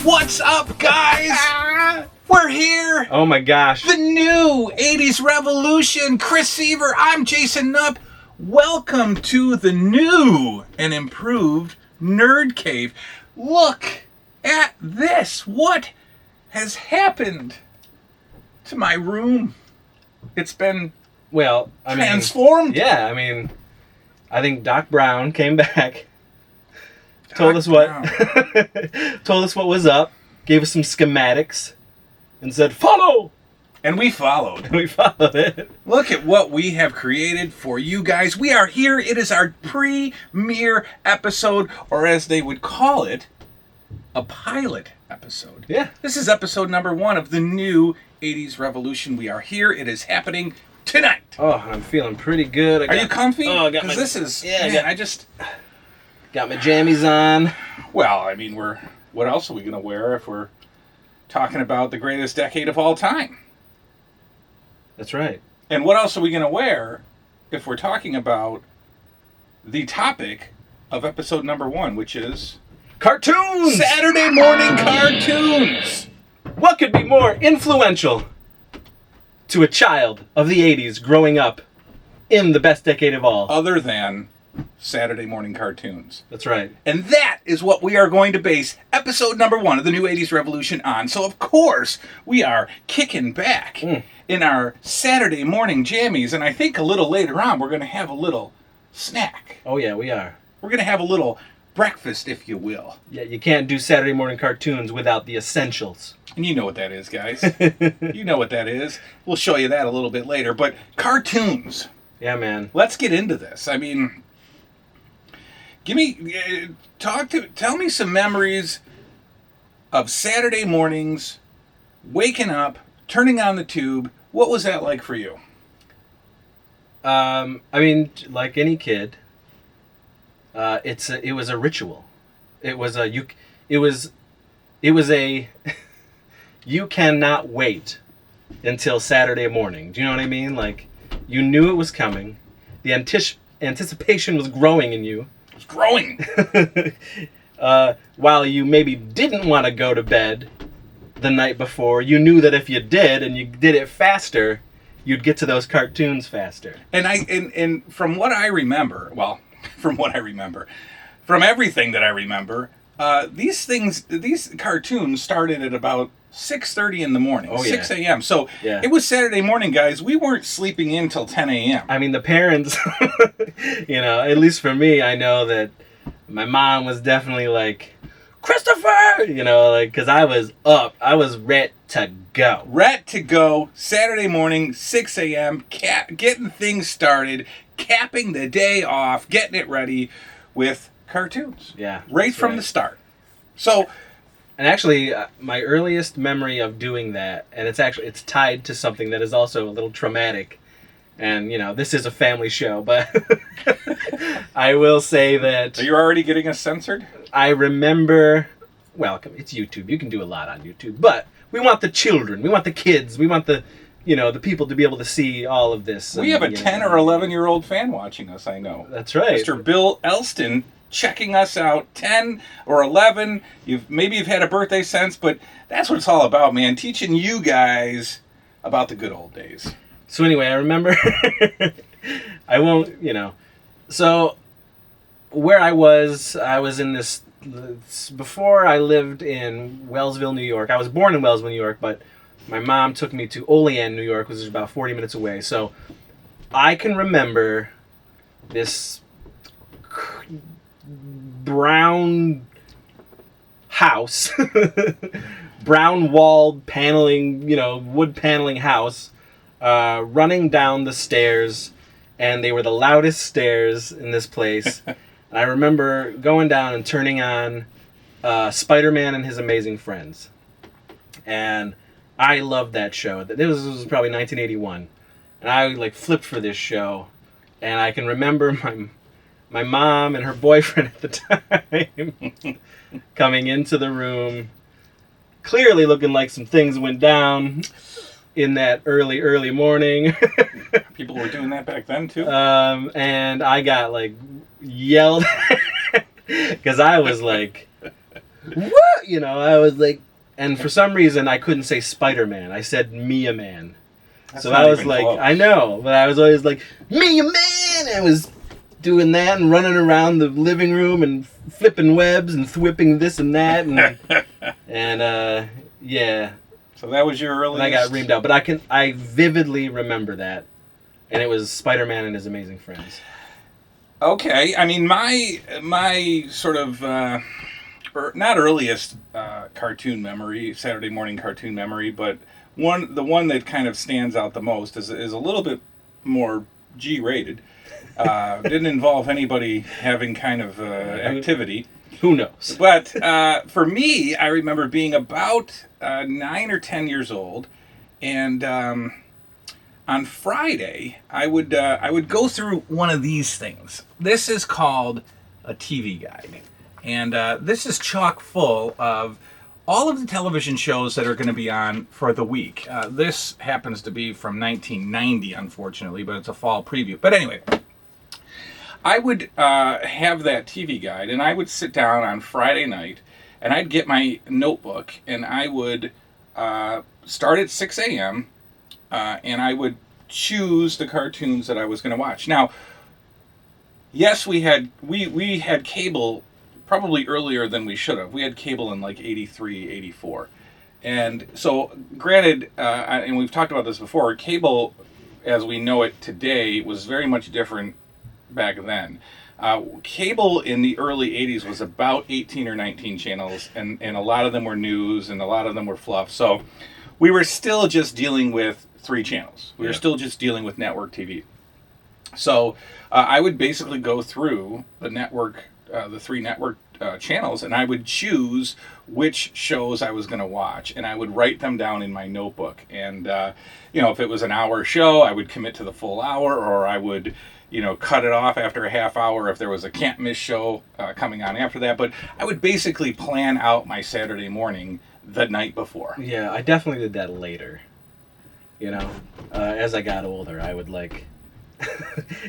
What's up, guys? We're here. Oh my gosh. The new 80s revolution. Chris Seaver, I'm Jason Nupp. Welcome to the new and improved Nerd Cave. Look at this. What has happened to my room? It's been transformed. I think Doc Brown came back, told us what was up, gave us some schematics, and said, follow! And we followed. We followed it. Look at what we have created for you guys. We are here. It is our premiere episode, or as they would call it, a pilot episode. Yeah. This is episode number 1 of the new 80s revolution. We are here. It is happening tonight. Oh, I'm feeling pretty good. Are you comfy? Oh, I got my... This is... Yeah, man, got my jammies on. Well, I mean, what else are we going to wear if we're talking about the greatest decade of all time? That's right. And what else are we going to wear if we're talking about the topic of episode number 1, which is... Cartoons! Saturday morning cartoons! What could be more influential to a child of the 80s growing up in the best decade of all? Other than Saturday morning cartoons. That's right. And that is what we are going to base episode number 1 of the new 80s revolution on. So, of course, we are kicking back in our Saturday morning jammies. And I think a little later on, we're going to have a little snack. Oh, yeah, we are. We're going to have a little breakfast, if you will. Yeah, you can't do Saturday morning cartoons without the essentials. And you know what that is, guys. You know what that is. We'll show you that a little bit later. But cartoons. Yeah, man. Let's get into this. I mean, tell me some memories of Saturday mornings, waking up, turning on the tube. What was that like for you? I mean, like any kid, it was a ritual. It was a you cannot wait until Saturday morning. Do you know what I mean? Like, you knew it was coming. The anticipation was growing in you. It was growing. While you maybe didn't want to go to bed the night before, you knew that if you did and you did it faster, you'd get to those cartoons faster. And from what I remember, from everything that I remember, these cartoons started at about 6:30 in the morning, 6 a.m. So It was Saturday morning, guys. We weren't sleeping in till 10 a.m. I mean, the parents, at least for me, I know that my mom was definitely like, Christopher! Because I was up. I was ready to go. Ready to go. Saturday morning, 6 a.m., getting things started, capping the day off, getting it ready with cartoons. Yeah. Right from the start. So... And actually, my earliest memory of doing that, and it's tied to something that is also a little traumatic, and, this is a family show, but I will say that... Are you already getting us censored? I remember... Well, it's YouTube. You can do a lot on YouTube, but we want the children, we want the kids, we want the people to be able to see all of this. We have a 10 or 11-year-old fan watching us, I know. That's right. Mr. Bill Elston checking us out, 10 or 11. You've had a birthday since, but that's what it's all about, man. Teaching you guys about the good old days. So anyway, I remember, I won't, so where I was in this, before I lived in Wellsville, New York. I was born in Wellsville, New York, but my mom took me to Olean, New York, which is about 40 minutes away. So I can remember this brown house, brown walled paneling, wood paneling house, running down the stairs, and they were the loudest stairs in this place. And I remember going down and turning on Spider-Man and His Amazing Friends, and I loved that show. This was probably 1981, and I flipped for this show, and I can remember my mom and her boyfriend at the time coming into the room, clearly looking like some things went down in that early morning. People were doing that back then too. And I got yelled because I was what? You know, I was like, and for some reason I couldn't say Spider-Man. I said Mia-Man. That's So not I was even like, close. I know, but I was always like, Mia-Man! I was doing that and running around the living room and flipping webs and thwipping this and that and yeah. So that was your earliest. And I got reamed out, but I vividly remember that, and it was Spider-Man and His Amazing Friends. Okay, I mean my sort of not earliest cartoon memory, Saturday morning cartoon memory, but the one that kind of stands out the most is a little bit more G-rated. Didn't involve anybody having kind of activity. Who knows? But for me, I remember being about 9 or 10 years old, and on Friday, I would go through one of these things. This is called a TV guide, and this is chock full of all of the television shows that are going to be on for the week. This happens to be from 1990, unfortunately, but it's a fall preview. But anyway, I would have that TV guide, and I would sit down on Friday night, and I'd get my notebook, and I would start at 6 a.m., and I would choose the cartoons that I was going to watch. Now, yes, we had cable probably earlier than we should have. We had cable in like 83, 84. And so, granted, and we've talked about this before, cable, as we know it today, was very much different back then. Cable in the early 80s was about 18 or 19 channels, and a lot of them were news, and a lot of them were fluff. So we were still just dealing with 3 channels. We were still just dealing with network TV. So I would basically go through the network, the 3 network channels, and I would choose which shows I was going to watch, and I would write them down in my notebook. And if it was an hour show, I would commit to the full hour, or I would cut it off after a half hour if there was a can't miss show coming on after that. But I would basically plan out my Saturday morning the night before. Yeah, I definitely did that later. As I got older, I would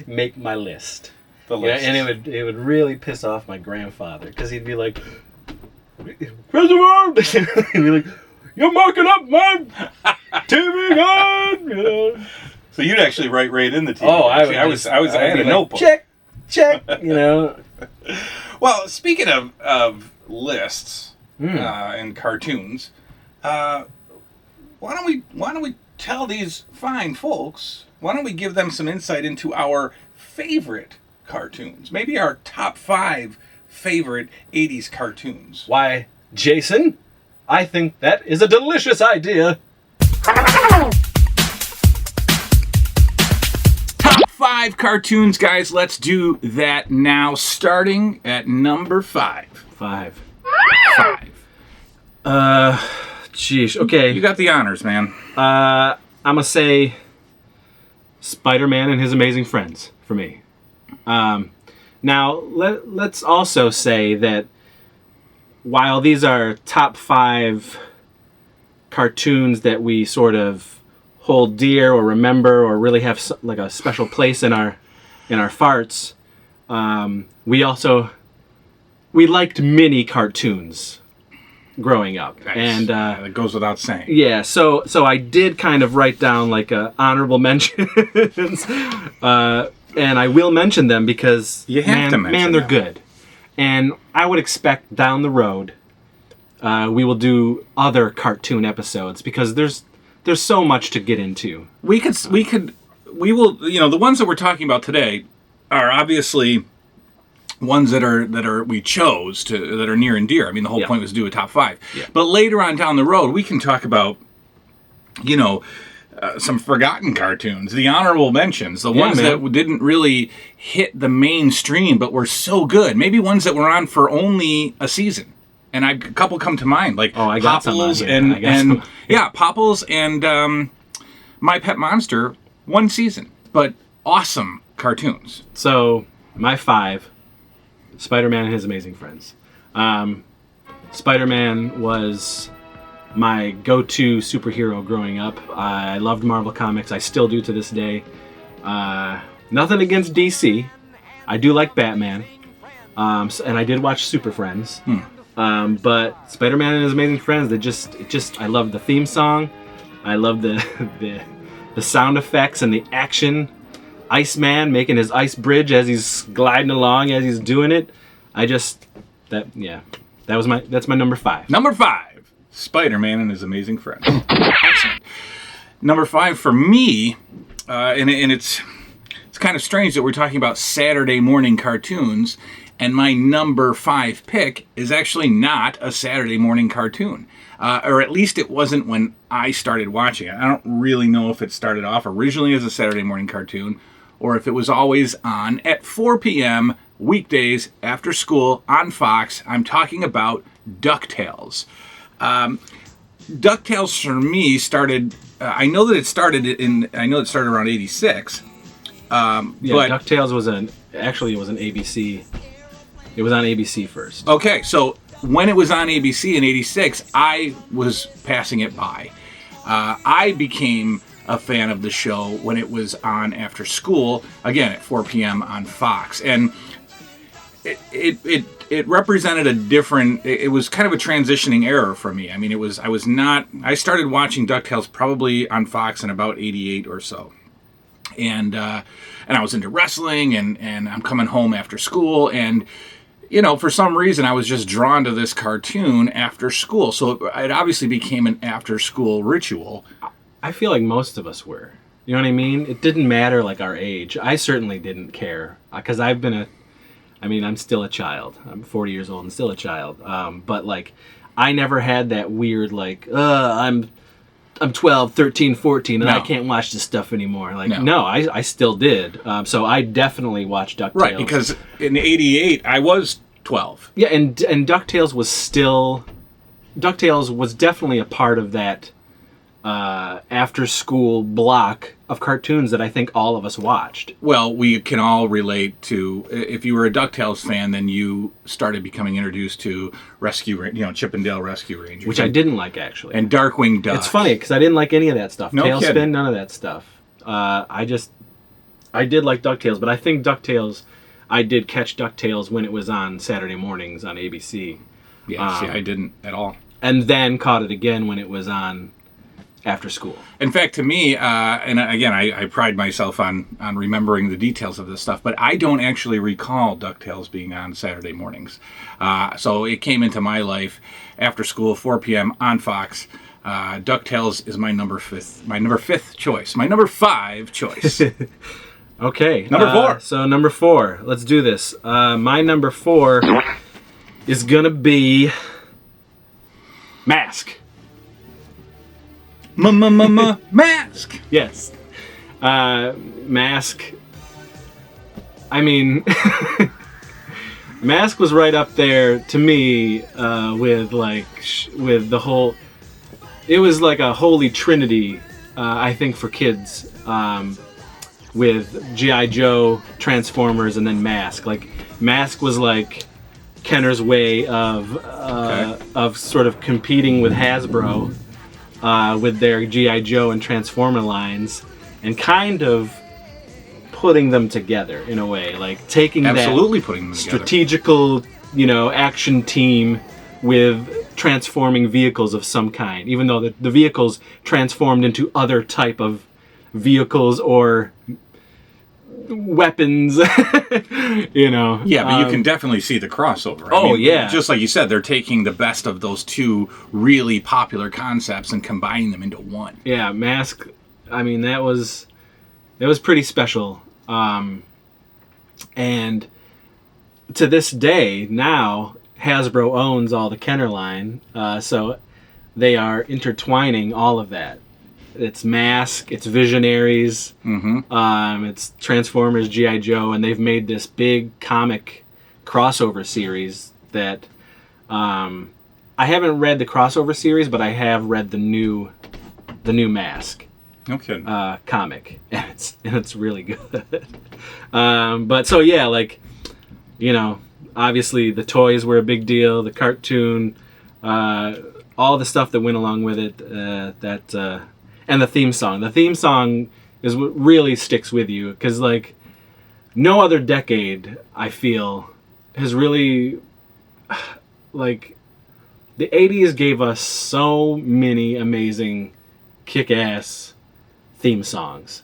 make my list. The list. And it would really piss off my grandfather, because he'd be like, Christopher! He'd be like, you're marking up my TV guide! So you'd actually write right in the TV. Oh, I had a notebook. Check. Well, speaking of lists and cartoons, why don't we tell these fine folks? Why don't we give them some insight into our favorite cartoons? Maybe our top 5 favorite 80s cartoons. Why, Jason, I think that is a delicious idea. Top 5 cartoons, guys. Let's do that now, starting at number 5. 5. Geez. Okay. You got the honors, man. I'm gonna say Spider-Man and His Amazing Friends for me. Now, let's also say that while these are top 5 cartoons that we sort of hold dear or remember or really have like a special place in our farts, we liked mini cartoons growing up. Nice. And that goes without saying. yeah, so I did kind of write down like honorable mentions, and I will mention them because You have to mention they're them. good, and I would expect down the road we will do other cartoon episodes because there's so much to get into. We will, the ones that we're talking about today are obviously ones that we chose that are near and dear. I mean, the whole point was to do a top 5. Yeah. But later on down the road, we can talk about, some forgotten cartoons, the honorable mentions, the ones that didn't really hit the mainstream but were so good. Maybe ones that were on for only a season. And a couple come to mind, like Popples and Popples and My Pet Monster, 1 season, but awesome cartoons. So my 5, Spider-Man and His Amazing Friends. Spider-Man was my go-to superhero growing up. I loved Marvel Comics. I still do to this day. Nothing against DC. I do like Batman. And I did watch Super Friends. But Spider-Man and His Amazing Friends, I love the theme song. I love the sound effects and the action. Iceman making his ice bridge as he's gliding along, as he's doing it. That's my number 5. Number 5, Spider-Man and His Amazing Friends. Excellent. Number 5 for me, and it's kind of strange that we're talking about Saturday morning cartoons, and my number 5 pick is actually not a Saturday morning cartoon. Or at least it wasn't when I started watching it. I don't really know if it started off originally as a Saturday morning cartoon or if it was always on at 4 p.m. weekdays after school on Fox. I'm talking about DuckTales. DuckTales for me started, I know it started around 86. But DuckTales was an ABC. It was on ABC first. Okay, so when it was on ABC in 86, I was passing it by. I became a fan of the show when it was on after school, again at 4 p.m. on Fox. And it represented a different, it was kind of a transitioning era for me. I mean, I started watching DuckTales probably on Fox in about 88 or so. And I was into wrestling, and I'm coming home after school, and for some reason I was just drawn to this cartoon after school. So it obviously became an after school ritual. I feel like most of us were. You know what I mean? It didn't matter like our age. I certainly didn't care because I'm still a child. I'm 40 years old and still a child. But like I never had that weird like I'm 12, 13, 14 and I can't watch this stuff anymore. Like no, I still did. So I definitely watched DuckTales. Right, because in 88 I was 12. Yeah, and DuckTales was definitely a part of that after school block of cartoons that I think all of us watched. Well, we can all relate to, if you were a DuckTales fan, then you started becoming introduced to Chip and Dale Rescue Rangers. Which I didn't like, actually. And Darkwing Duck. It's funny, because I didn't like any of that stuff. No Tailspin, kidding. None of that stuff. I did like DuckTales, but I think I did catch DuckTales when it was on Saturday mornings on ABC. Yeah, see, I didn't at all. And then caught it again when it was on after school. In fact, to me, and again, I pride myself on remembering the details of this stuff, but I don't actually recall DuckTales being on Saturday mornings. So it came into my life after school, 4 p.m. on Fox. DuckTales is my number 5 choice. My number 5 choice. Okay. Number 4. So number 4. Let's do this. My number 4 is going to be Mask. Mask. Yes. Mask. I mean, Mask was right up there to me with the whole. It was like a holy trinity, I think, for kids, with G.I. Joe, Transformers, and then Mask. Like Mask was like Kenner's way of sort of competing with Hasbro. With their G.I. Joe and Transformer lines, and kind of putting them together in a way, like taking putting them together. Strategical, action team with transforming vehicles of some kind, even though the vehicles transformed into other type of vehicles or weapons. Yeah, but you can definitely see the crossover. Yeah, just like you said, they're taking the best of those two really popular concepts and combining them into one. Yeah, Mask, I mean, that was pretty special. And to this day now, Hasbro owns all the Kenner line, so they are intertwining all of that. It's Mask, it's Visionaries, it's Transformers, G.I. Joe, and they've made this big comic crossover series that I haven't read the crossover series, but I have read the new Mask. Okay. Comic, and it's really good. But so yeah, like, obviously the toys were a big deal, the cartoon, all the stuff that went along with it, and the theme song. The theme song is what really sticks with you, because like no other decade, I feel, has really like the 80s gave us so many amazing kick-ass theme songs.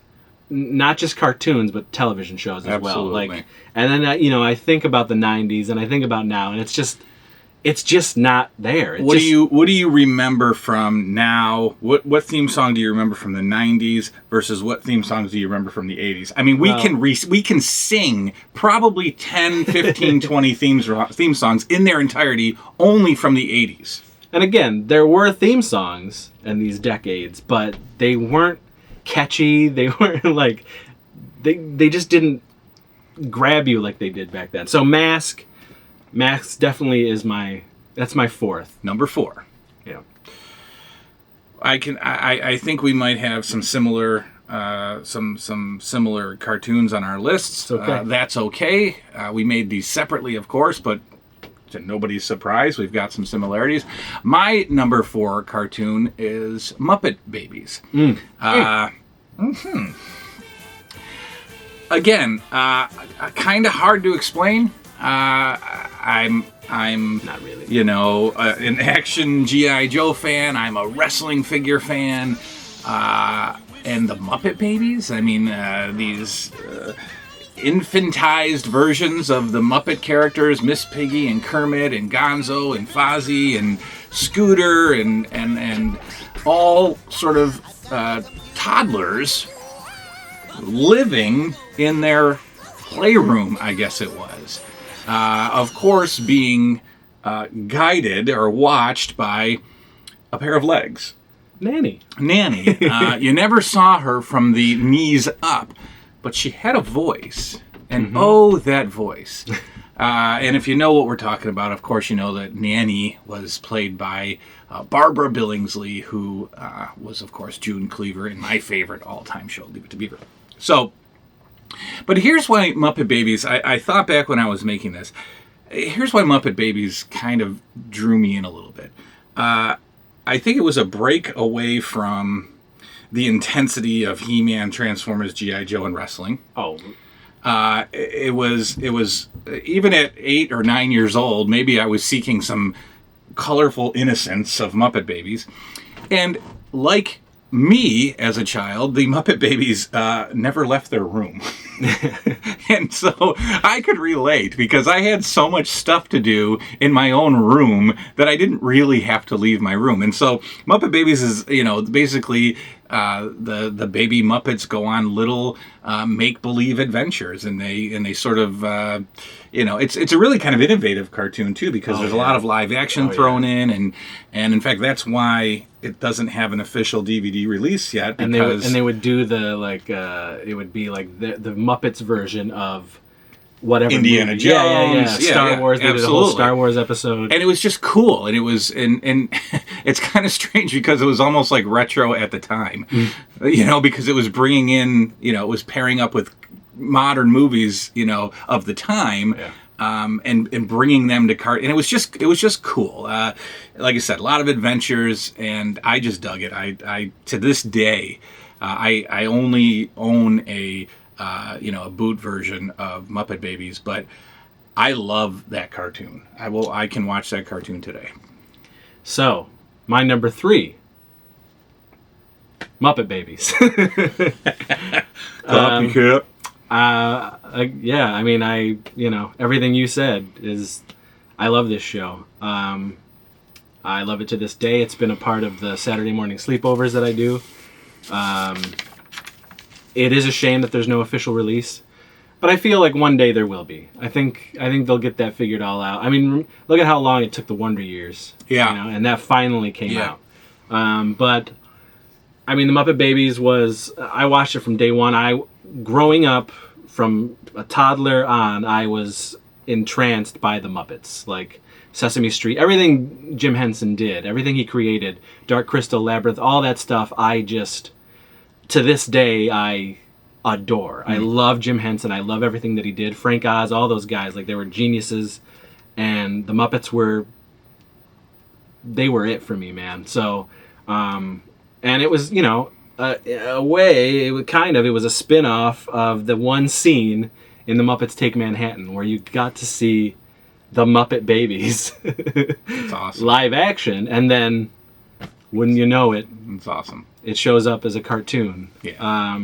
Not just cartoons, but television shows as well. Absolutely. And then I think about the 90s and I think about now, and it's just not there. What do you remember from now? What theme song do you remember from the 90s versus what theme songs do you remember from the 80s? I mean, we can sing probably 10, 15, 20 theme songs in their entirety only from the 80s. And again, there were theme songs in these decades, but they weren't catchy. They weren't like they just didn't grab you like they did back then. So Mask definitely is that's my fourth. Number 4. Yeah. I think we might have some similar some similar cartoons on our lists. It's okay. That's okay. We made these separately, of course, but to nobody's surprise, we've got some similarities. My number 4 cartoon is Muppet Babies. Again, kind of hard to explain. I'm Not really. An action G.I. Joe fan. I'm a wrestling figure fan. And the Muppet Babies, I mean, these infantized versions of the Muppet characters, Miss Piggy and Kermit and Gonzo and Fozzie and Scooter and all sort of toddlers living in their playroom, I guess it was. Of course, being guided or watched by a pair of legs. Nanny. You never saw her from the knees up, but she had a voice. And oh, that voice. And if you know what we're talking about, of course, you know that Nanny was played by Barbara Billingsley, who was, of course, June Cleaver in my favorite all-time show, Leave It to Beaver. So, but here's why Muppet Babies, I thought back when I was making this, here's why Muppet Babies kind of drew me in a little bit. I think it was a break away from the intensity of He-Man, Transformers, G.I. Joe, and wrestling. Oh. It was even at 8 or 9 years old, maybe I was seeking some colorful innocence of Muppet Babies. And like me as a child, the Muppet Babies never left their room. And so I could relate because I had so much stuff to do in my own room that I didn't really have to leave my room. And so Muppet Babies is, basically the baby Muppets go on little make-believe adventures, and they sort of it's a really kind of innovative cartoon too, because there's a lot of live action thrown in, and in fact that's why it doesn't have an official DVD release yet. Because and they would do it would be like the Muppets version of whatever Indiana movie. Jones, Star Wars. They did a whole Star Wars episode, and it was just cool. And it was, and it's kind of strange because it was almost like retro at the time, because it was bringing in, it was pairing up with modern movies, of the time. Yeah. And bringing them to and it was just cool. Like I said, a lot of adventures, and I just dug it. I to this day, I only own a boot version of Muppet Babies, but I love that cartoon. I can watch that cartoon today. So, my number 3, Muppet Babies. Copycat. I mean, everything you said is, I love this show. I love it to this day. It's been a part of the Saturday morning sleepovers that I do. It is a shame that there's no official release, but I feel like one day there will be. I think they'll get that figured all out. I mean, look at how long it took the Wonder Years. Yeah. And that finally came out. But I mean, the Muppet Babies I watched it from day one. Growing up, from a toddler on, I was entranced by the Muppets, like Sesame Street, everything Jim Henson did, everything he created, Dark Crystal, Labyrinth, all that stuff. To this day, I adore. I love Jim Henson. I love everything that he did. Frank Oz, all those guys, like, they were geniuses, and the Muppets they were it for me, man. So, and it was, a way, it was a spin-off of the one scene in The Muppets Take Manhattan where you got to see the Muppet Babies That's awesome. live action, and then wouldn't you know it, That's awesome. it shows up as a cartoon. Yeah.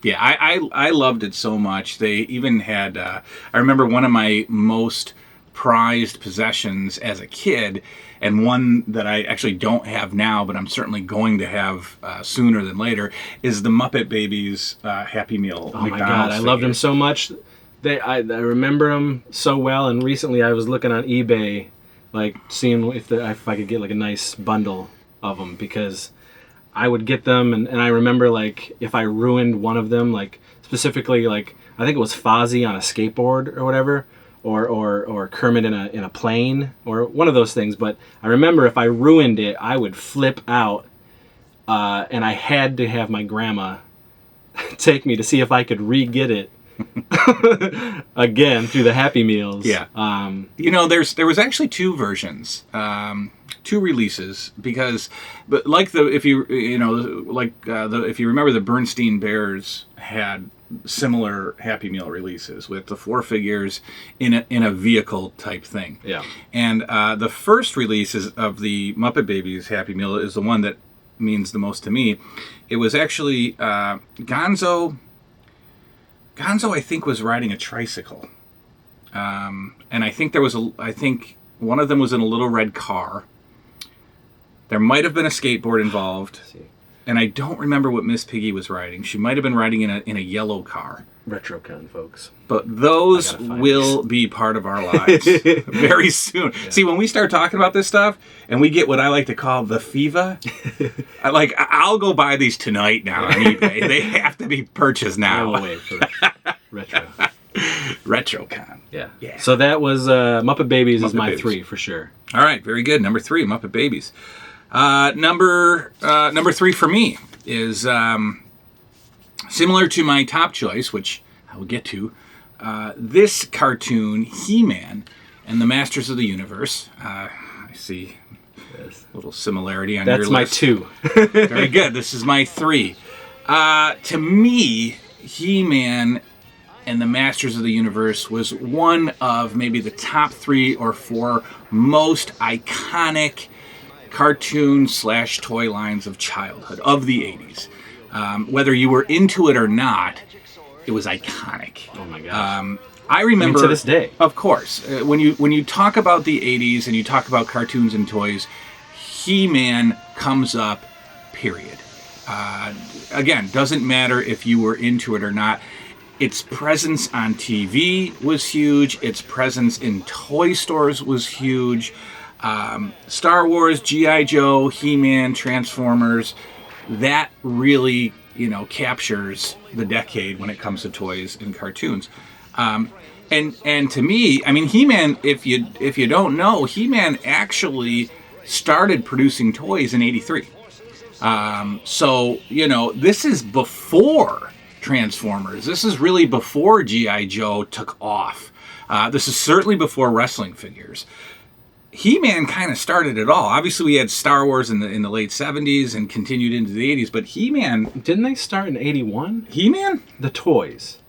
Yeah, I loved it so much. They even had, I remember one of my most prized possessions as a kid, and one that I actually don't have now, but I'm certainly going to have sooner than later, is the Muppet Babies Happy Meal. Oh my God, I loved them so much. I remember them so well, and recently I was looking on eBay, like seeing if I could get like a nice bundle of them, because I would get them, and I remember like if I ruined one of them, like specifically like I think it was Fozzie on a skateboard or whatever, or Kermit in a plane or one of those things. But I remember if I ruined it, I would flip out, and I had to have my grandma take me to see if I could re-get it again through the Happy Meals. Yeah. There was actually two versions, two releases, because, but like if you remember, the Bernstein Bears had similar Happy Meal releases with the 4 figures in a vehicle type thing. Yeah. And the first releases of the Muppet Babies Happy Meal is the one that means the most to me. It was actually Gonzo, I think, was riding a tricycle, and I think one of them was in a little red car. There might have been a skateboard involved, and I don't remember what Miss Piggy was riding. She might have been riding in a yellow car. RetroCon, folks. But those will be part of our lives very soon. Yeah. See, when we start talking about this stuff, and we get what I like to call the fever, I'll go buy these tonight now on eBay. They have to be purchased now. I will wait for retro. RetroCon. Yeah. Yeah. So that was Muppet Babies is my Babies. 3 for sure. All right, very good. Number 3, Muppet Babies. Number 3 for me is similar to my top choice, which I will get to. This cartoon, He-Man and the Masters of the Universe. I see a little similarity on your list. That's my 2. Very good. This is my 3. To me, He-Man and the Masters of the Universe was one of maybe the top 3 or 4 most iconic cartoon/toy lines of childhood of the 80s. Whether you were into it or not, it was iconic. Oh my gosh. I remember, to this day. Of course, when you talk about the 80s and you talk about cartoons and toys, He-Man comes up, period. Again, doesn't matter if you were into it or not. Its presence on TV was huge. Its presence in toy stores was huge. Star Wars, G.I. Joe, He-Man, Transformers, that really, captures the decade when it comes to toys and cartoons. And to me, I mean, He-Man, if you don't know, He-Man actually started producing toys in '83. So, this is before Transformers. This is really before G.I. Joe took off. This is certainly before wrestling figures. He-Man kind of started it all. Obviously, we had Star Wars in the late 70s and continued into the 80s, but He-Man... Didn't they start in 81? He-Man? The toys.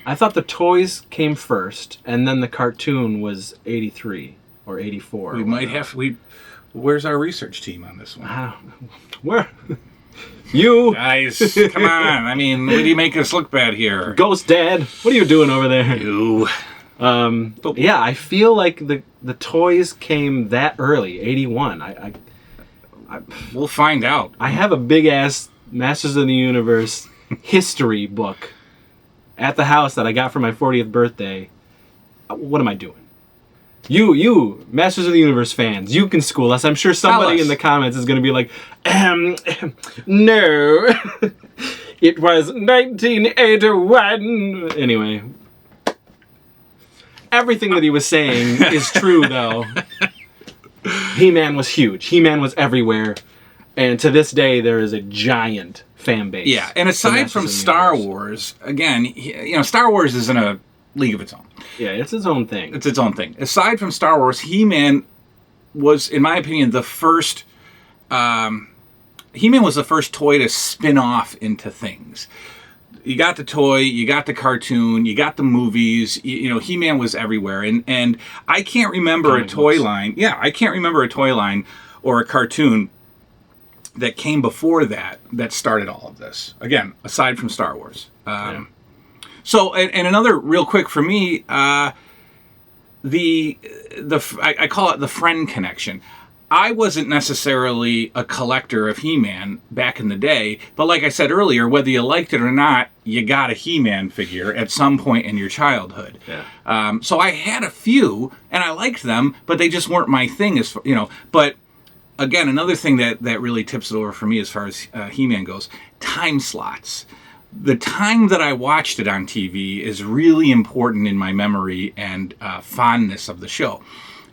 I thought the toys came first, and then the cartoon was 83 or 84. We might have... Where's our research team on this one? Where? You! Guys, come on. I mean, what do you make us look bad here? Ghost Dad, what are you doing over there? You... Yeah, I feel like the toys came that early, 81. I we'll find out. I have a big ass Masters of the Universe history book at the house that I got for my 40th birthday. What am I doing? You Masters of the Universe fans, you can school us. I'm sure somebody in the comments is going to be like, no, it was 1981. Anyway. Everything that he was saying is true, though. He-Man was huge. He-Man was everywhere. And to this day, there is a giant fan base. Yeah, and aside from Star Wars, again, Star Wars is in a league of its own. Yeah, it's its own thing. It's its own thing. Aside from Star Wars, He-Man was, in my opinion, the first... He-Man was the first toy to spin off into things. You got the toy, you got the cartoon, you got the movies. You know, He-Man was everywhere, and I can't remember a toy line. Yeah, I can't remember a toy line or a cartoon that came before that started all of this. Again, aside from Star Wars. So, and another real quick for me, I call it the friend connection. I wasn't necessarily a collector of He-Man back in the day, but like I said earlier, whether you liked it or not, you got a He-Man figure at some point in your childhood. Yeah. So I had a few, and I liked them, but they just weren't my thing, as far, you know. But again, another thing that really tips it over for me as far as He-Man goes, time slots. The time that I watched it on TV is really important in my memory and fondness of the show.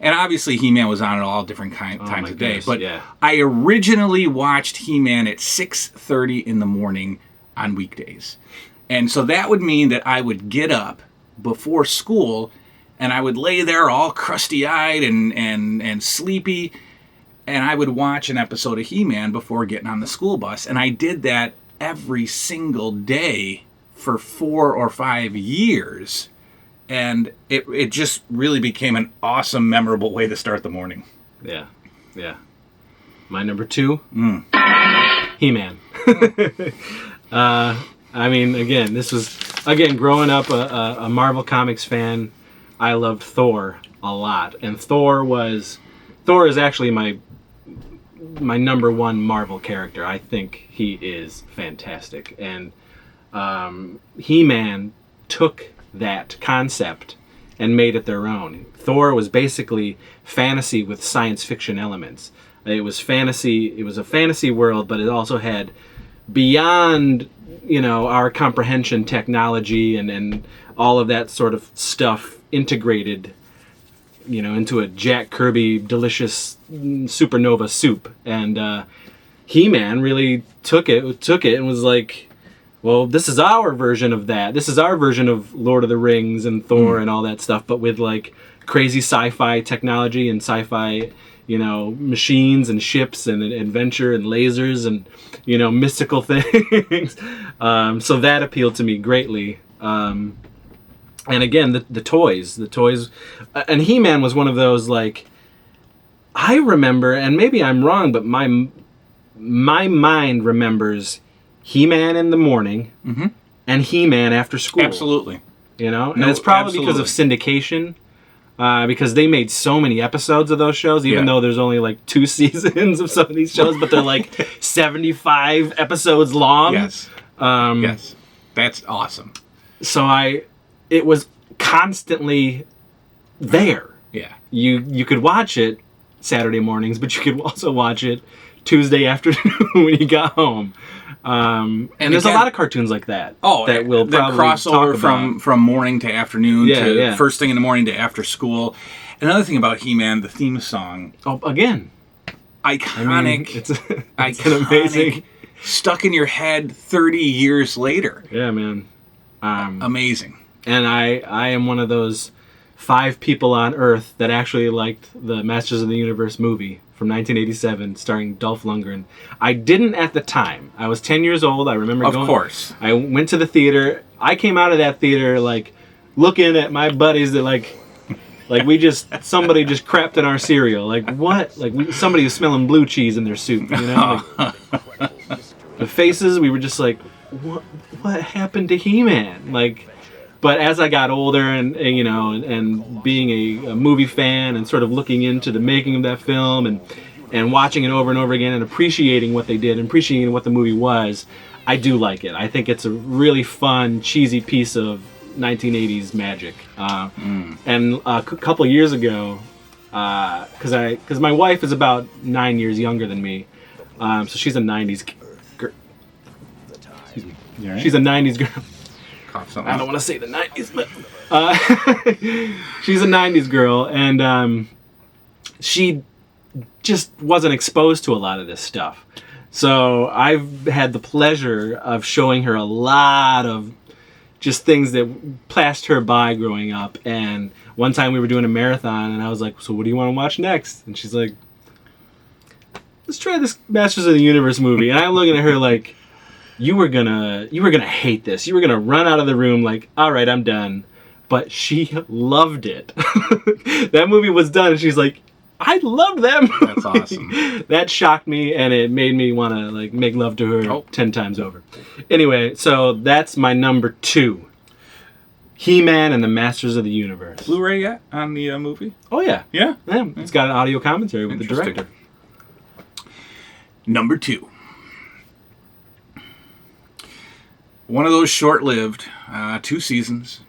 And obviously He-Man was on at all different times of day. But I originally watched He-Man at 6:30 in the morning on weekdays. And so that would mean that I would get up before school and I would lay there all crusty-eyed and sleepy, and I would watch an episode of He-Man before getting on the school bus. And I did that every single day for 4 or 5 years, and it just really became an awesome, memorable way to start the morning. Yeah. My number 2, He-Man. I mean, again, this was growing up a Marvel Comics fan. I loved Thor a lot, and Thor is actually my number 1 Marvel character. I think he is fantastic. And He-Man took that concept and made it their own. Thor was basically fantasy with science fiction elements. It was fantasy. It was a fantasy world, but it also had beyond, our comprehension technology and all of that sort of stuff integrated into a Jack Kirby delicious supernova soup. And He-Man really took it and was like, well, this is our version of that. This is our version of Lord of the Rings and Thor and all that stuff, but with like crazy sci-fi technology and sci-fi, machines and ships and adventure and lasers and, mystical things. So that appealed to me greatly. And again, the toys, and He-Man was one of those, like, I remember, and maybe I'm wrong, but my mind remembers He-Man in the morning and He-Man after school. Absolutely. And it's probably because of syndication, because they made so many episodes of those shows, even though there's only like 2 seasons of some of these shows, but they're like 75 episodes long. Yes. Yes. That's awesome. So it was constantly there. Yeah. You could watch it Saturday mornings, but you could also watch it Tuesday afternoon when you got home. And there's a lot of cartoons like that. Oh, that will probably crossover from morning to afternoon to first thing in the morning to after school. Another thing about He-Man, the theme song. Oh, again, iconic. I mean, it's amazing. Stuck in your head 30 years later. Yeah, man. Amazing. And I am one of those 5 people on Earth that actually liked the Masters of the Universe movie from 1987 starring Dolph Lundgren. I didn't at the time. I was 10 years old. I remember going. Of course. I went to the theater. I came out of that theater like looking at my buddies that like somebody just crapped in our cereal. Like what? Like somebody was smelling blue cheese in their soup, Like, the faces, we were just like, what happened to He-Man? Like, but as I got older and being a movie fan and sort of looking into the making of that film and watching it over and over again and appreciating what they did and appreciating what the movie was, I do like it. I think it's a really fun, cheesy piece of 1980s magic. And a couple years ago, because my wife is about 9 years younger than me, so she's a 90s girl. Excuse me. You right? She's a 90s girl. I don't want to say the 90s, but she's a 90s girl, and she just wasn't exposed to a lot of this stuff. So I've had the pleasure of showing her a lot of just things that passed her by growing up. And one time we were doing a marathon, and I was like, so what do you want to watch next? And she's like, let's try this Masters of the Universe movie. And I'm looking at her like, you were gonna hate this. You were gonna run out of the room like, all right, I'm done. But she loved it. That movie was done, and she's like, I love that movie. That's awesome. That shocked me, and it made me want to like make love to her 10 times over. Anyway, so that's my number 2. He-Man and the Masters of the Universe. Blu-ray yet on the movie? Oh, yeah. Yeah? It's got an audio commentary with the director. Number 2. One of those short-lived, 2 seasons.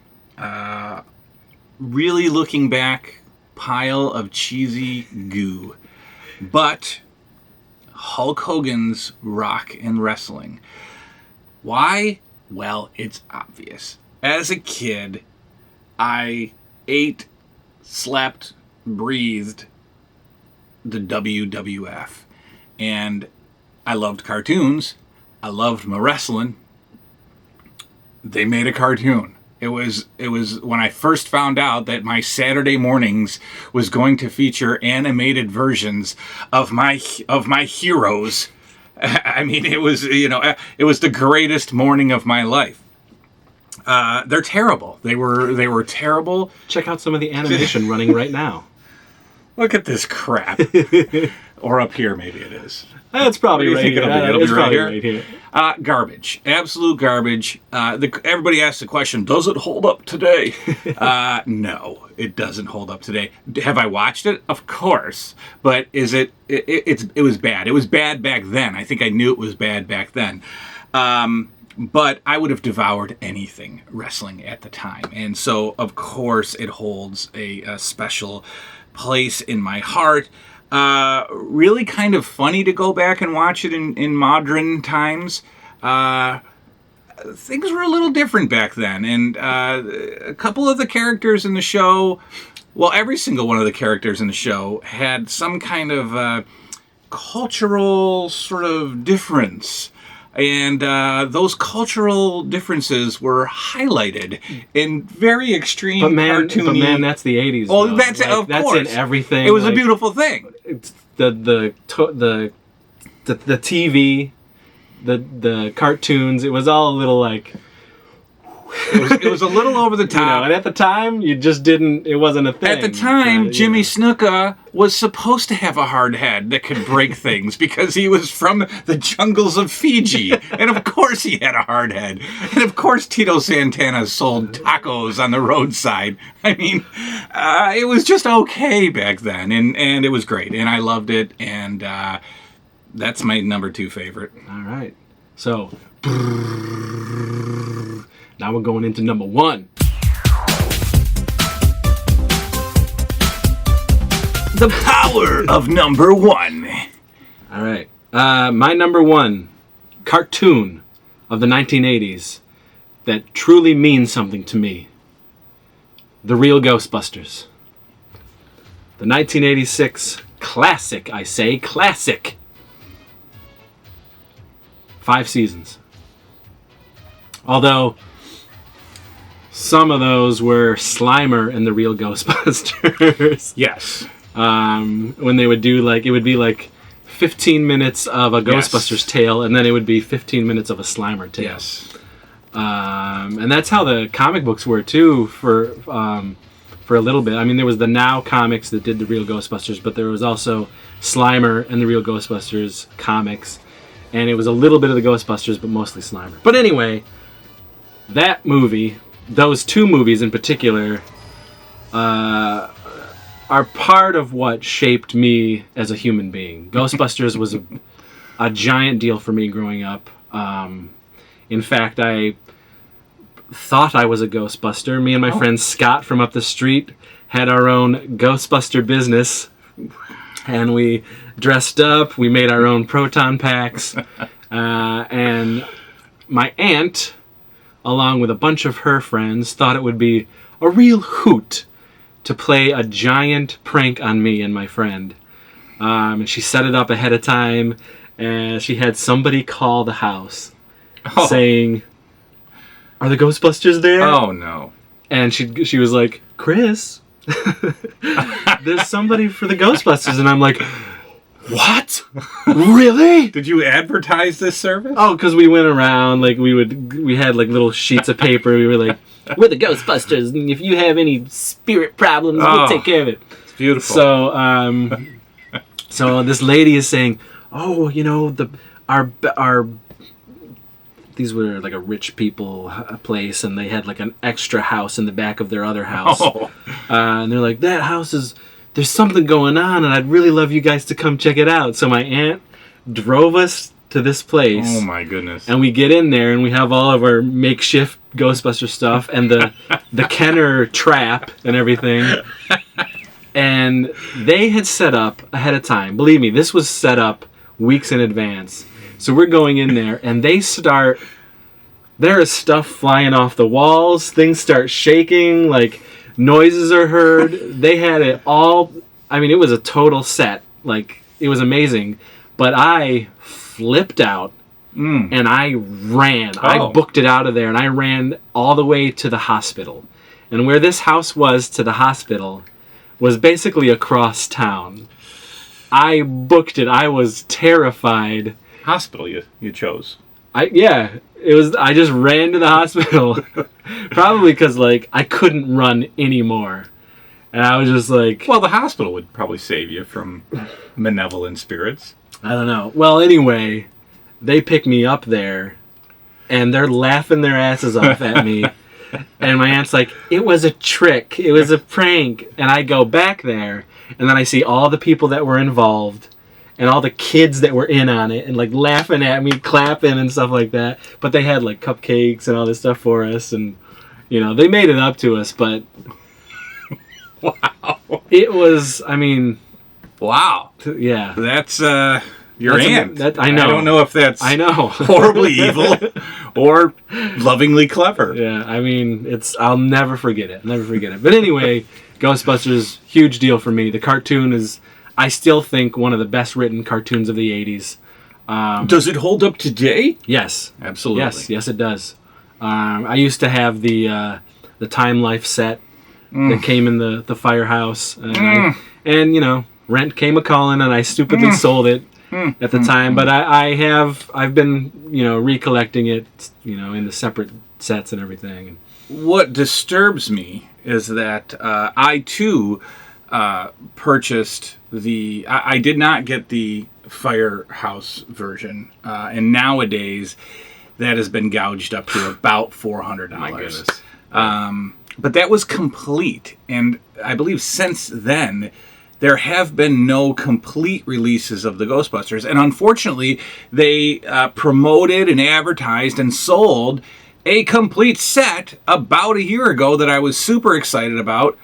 Really looking back, pile of cheesy goo. But Hulk Hogan's Rock and Wrestling. Why? Well, it's obvious. As a kid, I ate, slept, breathed the WWF. And I loved cartoons. I loved my wrestling. They made a cartoon. It was when I first found out that my Saturday mornings was going to feature animated versions of my heroes. I mean, it was the greatest morning of my life. They're terrible. They were terrible. Check out some of the animation running right now. Look at this crap. Or up here, maybe it is. It's probably right here. It'll be right here. Garbage. Absolute garbage. Everybody asks the question, does it hold up today? No, it doesn't hold up today. Have I watched it? Of course. But is it was bad. It was bad back then. I think I knew it was bad back then. But I would have devoured anything wrestling at the time. And so, of course, it holds a special place in my heart. Really kind of funny to go back and watch it in modern times. Things were a little different back then. And a couple of the characters in the show, well, every single one of the characters in the show had some kind of cultural sort of difference. And those cultural differences were highlighted in very extreme cartoony... But man, that's the 80s. Oh, though. that's like, of that's course. In everything. It was a beautiful thing. It's the TV, the cartoons. It was all a little like... It was a little over the top. And at the time, you just didn't... It wasn't a thing. At the time, Jimmy Snuka was supposed to have a hard head that could break things because he was from the jungles of Fiji. And of course he had a hard head. And of course Tito Santana sold tacos on the roadside. I mean, it was just okay back then. And it was great. And I loved it. And that's my number 2 favorite. All right. So... Now we're going into number 1. The power of number 1. All right. My number 1 cartoon of the 1980s that truly means something to me. The Real Ghostbusters. The 1986 classic, I say, classic. 5 seasons. Although... some of those were Slimer and the Real Ghostbusters. Yes. When they would do it would be like 15 minutes of a Ghostbusters tale, and then it would be 15 minutes of a Slimer tale. Yes. And that's how the comic books were too for a little bit. I mean, there was the Now comics that did the Real Ghostbusters, but there was also Slimer and the Real Ghostbusters comics, and it was a little bit of the Ghostbusters, but mostly Slimer. But anyway, that movie. Those 2 movies in particular are part of what shaped me as a human being. Ghostbusters was a giant deal for me growing up. In fact, I thought I was a Ghostbuster. Me and my friend Scott from up the street had our own Ghostbuster business. And we dressed up. We made our own proton packs. And my aunt... along with a bunch of her friends, thought it would be a real hoot to play a giant prank on me and my friend. And she set it up ahead of time, and she had somebody call the house saying, "Are the Ghostbusters there?" Oh, no. And she was like, "Chris, there's somebody for the Ghostbusters." And I'm like, What? Really? Did you advertise this service? Oh, because we went around, like, we had, like, little sheets of paper. We were like, we're the Ghostbusters, and if you have any spirit problems, we'll take care of it. It's beautiful. So, so this lady is saying, oh, you know, our these were like a rich people place, and they had like an extra house in the back of their other house. Oh. And they're like, that house there's something going on, and I'd really love you guys to come check it out. So my aunt drove us to this place. Oh my goodness. And we get in there, and we have all of our makeshift Ghostbuster stuff, and the Kenner trap and everything. And they had set up ahead of time. Believe me, this was set up weeks in advance. So we're going in there, and there is stuff flying off the walls. Things start shaking, like noises are heard. They had it all. I mean, it was a total set. Like, it was amazing. But I flipped out, and I ran. Oh. I booked it out of there, and I ran all the way to the hospital. And where this house was to the hospital was basically across town. I booked it. I was terrified. Hospital you chose. It was. I just ran to the hospital, probably because like I couldn't run anymore, and I was just like, Well, the hospital would probably save you from malevolent spirits. I don't know. Well, anyway, they pick me up there, and they're laughing their asses off at me, and my aunt's like, it was a trick, it was a prank, and I go back there, and then I see all the people that were involved. And all the kids that were in on it and like laughing at me, clapping and stuff like that. But they had like cupcakes and all this stuff for us, and you know, they made it up to us. But wow, it was. I mean, wow, yeah. That's your aunt. I know. I don't know if that's horribly evil or lovingly clever. Yeah, I mean, I'll never forget it. Never forget it. But anyway, Ghostbusters, huge deal for me. The cartoon is. I still think one of the best written cartoons of the 80s. Does it hold up today? Yes. Absolutely. Yes, it does. I used to have the Time Life set that came in the firehouse. And you know, rent came a-calling, and I stupidly sold it at the time. But I've been, you know, recollecting it, you know, in the separate sets and everything. What disturbs me is that I, too, purchased I did not get the Firehouse version, and nowadays that has been gouged up to about $400. My goodness. But that was complete, and I believe since then there have been no complete releases of the Ghostbusters, and unfortunately they promoted and advertised and sold a complete set about a year ago that I was super excited about.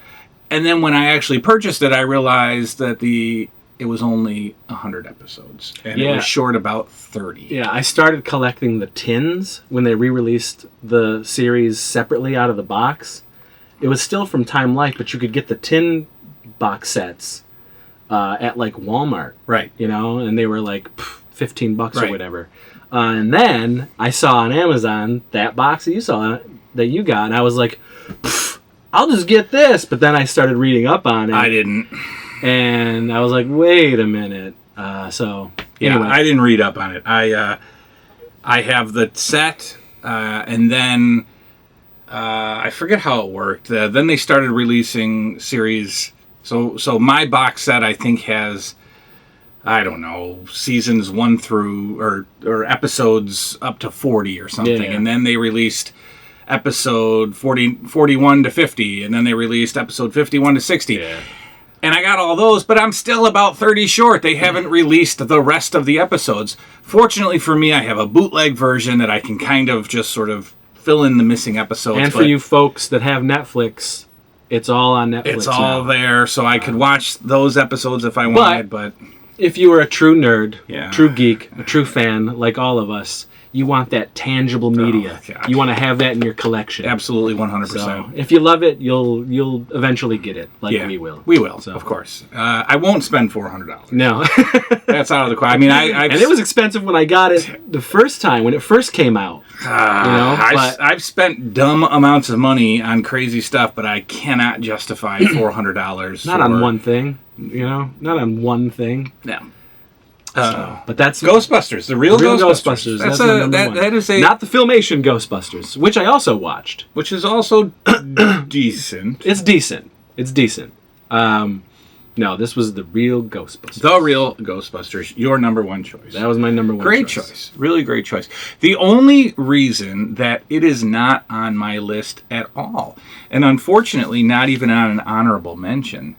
And then when I actually purchased it, I realized that it was only 100 episodes. And it was short about 30. Yeah, I started collecting the tins when they re-released the series separately out of the box. It was still from Time Life, but you could get the tin box sets at like Walmart. Right. You know, and they were like $15 or whatever. And then I saw on Amazon that box that you got, and I was like, I'll just get this. But then I started reading up on it. I didn't. And I was like, wait a minute. So, anyway. I didn't read up on it. I have the set, and then I forget how it worked. Then they started releasing series. So my box set, I think, has, I don't know, seasons 1 through, or episodes up to 40 or something. Yeah. And then they released episode 41 to 50, and then they released episode 51 to 60. Yeah. And I got all those, but I'm still about 30 short. They haven't released the rest of the episodes. Fortunately for me, I have a bootleg version that I can kind of just sort of fill in the missing episodes. And for you folks that have Netflix, it's all on Netflix. It's all there, so I could watch those episodes if I wanted, but if you were a true nerd, Yeah. true geek, a true fan, like all of us, you want that tangible media. God. You want to have that in your collection. absolutely 100%. So if you love it, you'll eventually get it, like we will. We will, So. of course. I won't spend $400. No. That's out of the question. I mean, and it was expensive when I got it the first time, when it first came out. I've spent dumb amounts of money on crazy stuff, but I cannot justify $400. Not on one thing, not on one thing. No. But that's Ghostbusters, the real Ghostbusters. That's my number one. That is a not the Filmation Ghostbusters, which I also watched. which is also decent. It's decent. It's decent. No, this was the real Ghostbusters. The real Ghostbusters, your number one choice. That was my number one Great choice. Really great choice. The only reason that it is not on my list at all, and unfortunately not even on an honorable mention,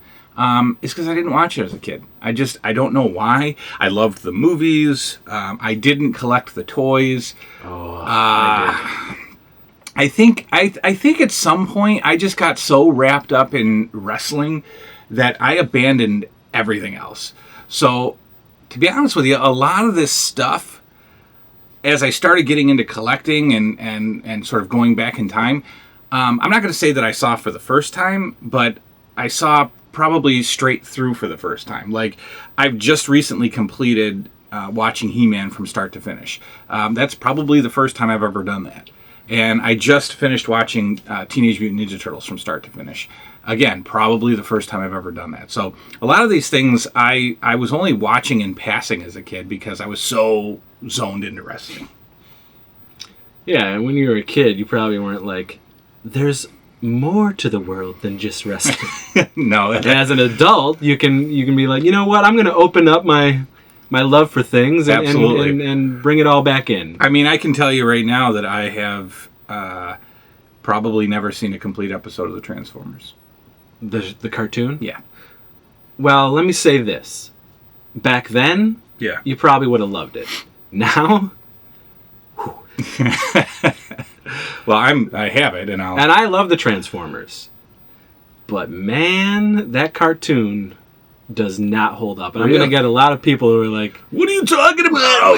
is because I didn't watch it as a kid. I don't know why. I loved the movies. I didn't collect the toys. I did. I think at some point I just got so wrapped up in wrestling that I abandoned everything else. So, to be honest with you, a lot of this stuff, as I started getting into collecting and sort of going back in time, I'm not going to say that I saw for the first time, but I saw probably straight through for the first time. Like, I've just recently completed watching He-Man from start to finish. That's probably the first time I've ever done that. And I just finished watching Teenage Mutant Ninja Turtles from start to finish. Again, probably the first time I've ever done that. So a lot of these things I was only watching in passing as a kid because I was so zoned into wrestling. Yeah, and when you were a kid, you probably weren't like, there's more to the world than just wrestling. No. And as an adult, you can be like, you know what, I'm going to open up my love for things and bring it all back in. I mean, I can tell you right now that I have probably never seen a complete episode of the Transformers. The cartoon? Yeah. Well, let me say this. Back then, yeah, you probably would have loved it. Now, well, I have it, and I love the Transformers, but man, that cartoon does not hold up. And I'm going to get a lot of people who are like, what are you talking about?